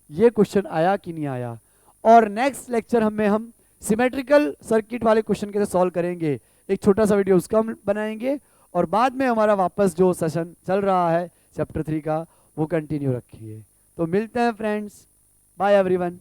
ये क्वेश्चन आया कि नहीं आया। और नेक्स्ट लेक्चर हम सिमेट्रिकल सर्किट वाले क्वेश्चन कैसे सॉल्व करेंगे, एक छोटा सा वीडियो उसका हम बनाएंगे, और बाद में हमारा वापस जो सेशन चल रहा है चैप्टर 3 का वो कंटिन्यू रखिए। तो मिलते हैं फ्रेंड्स, बाय एवरीवन।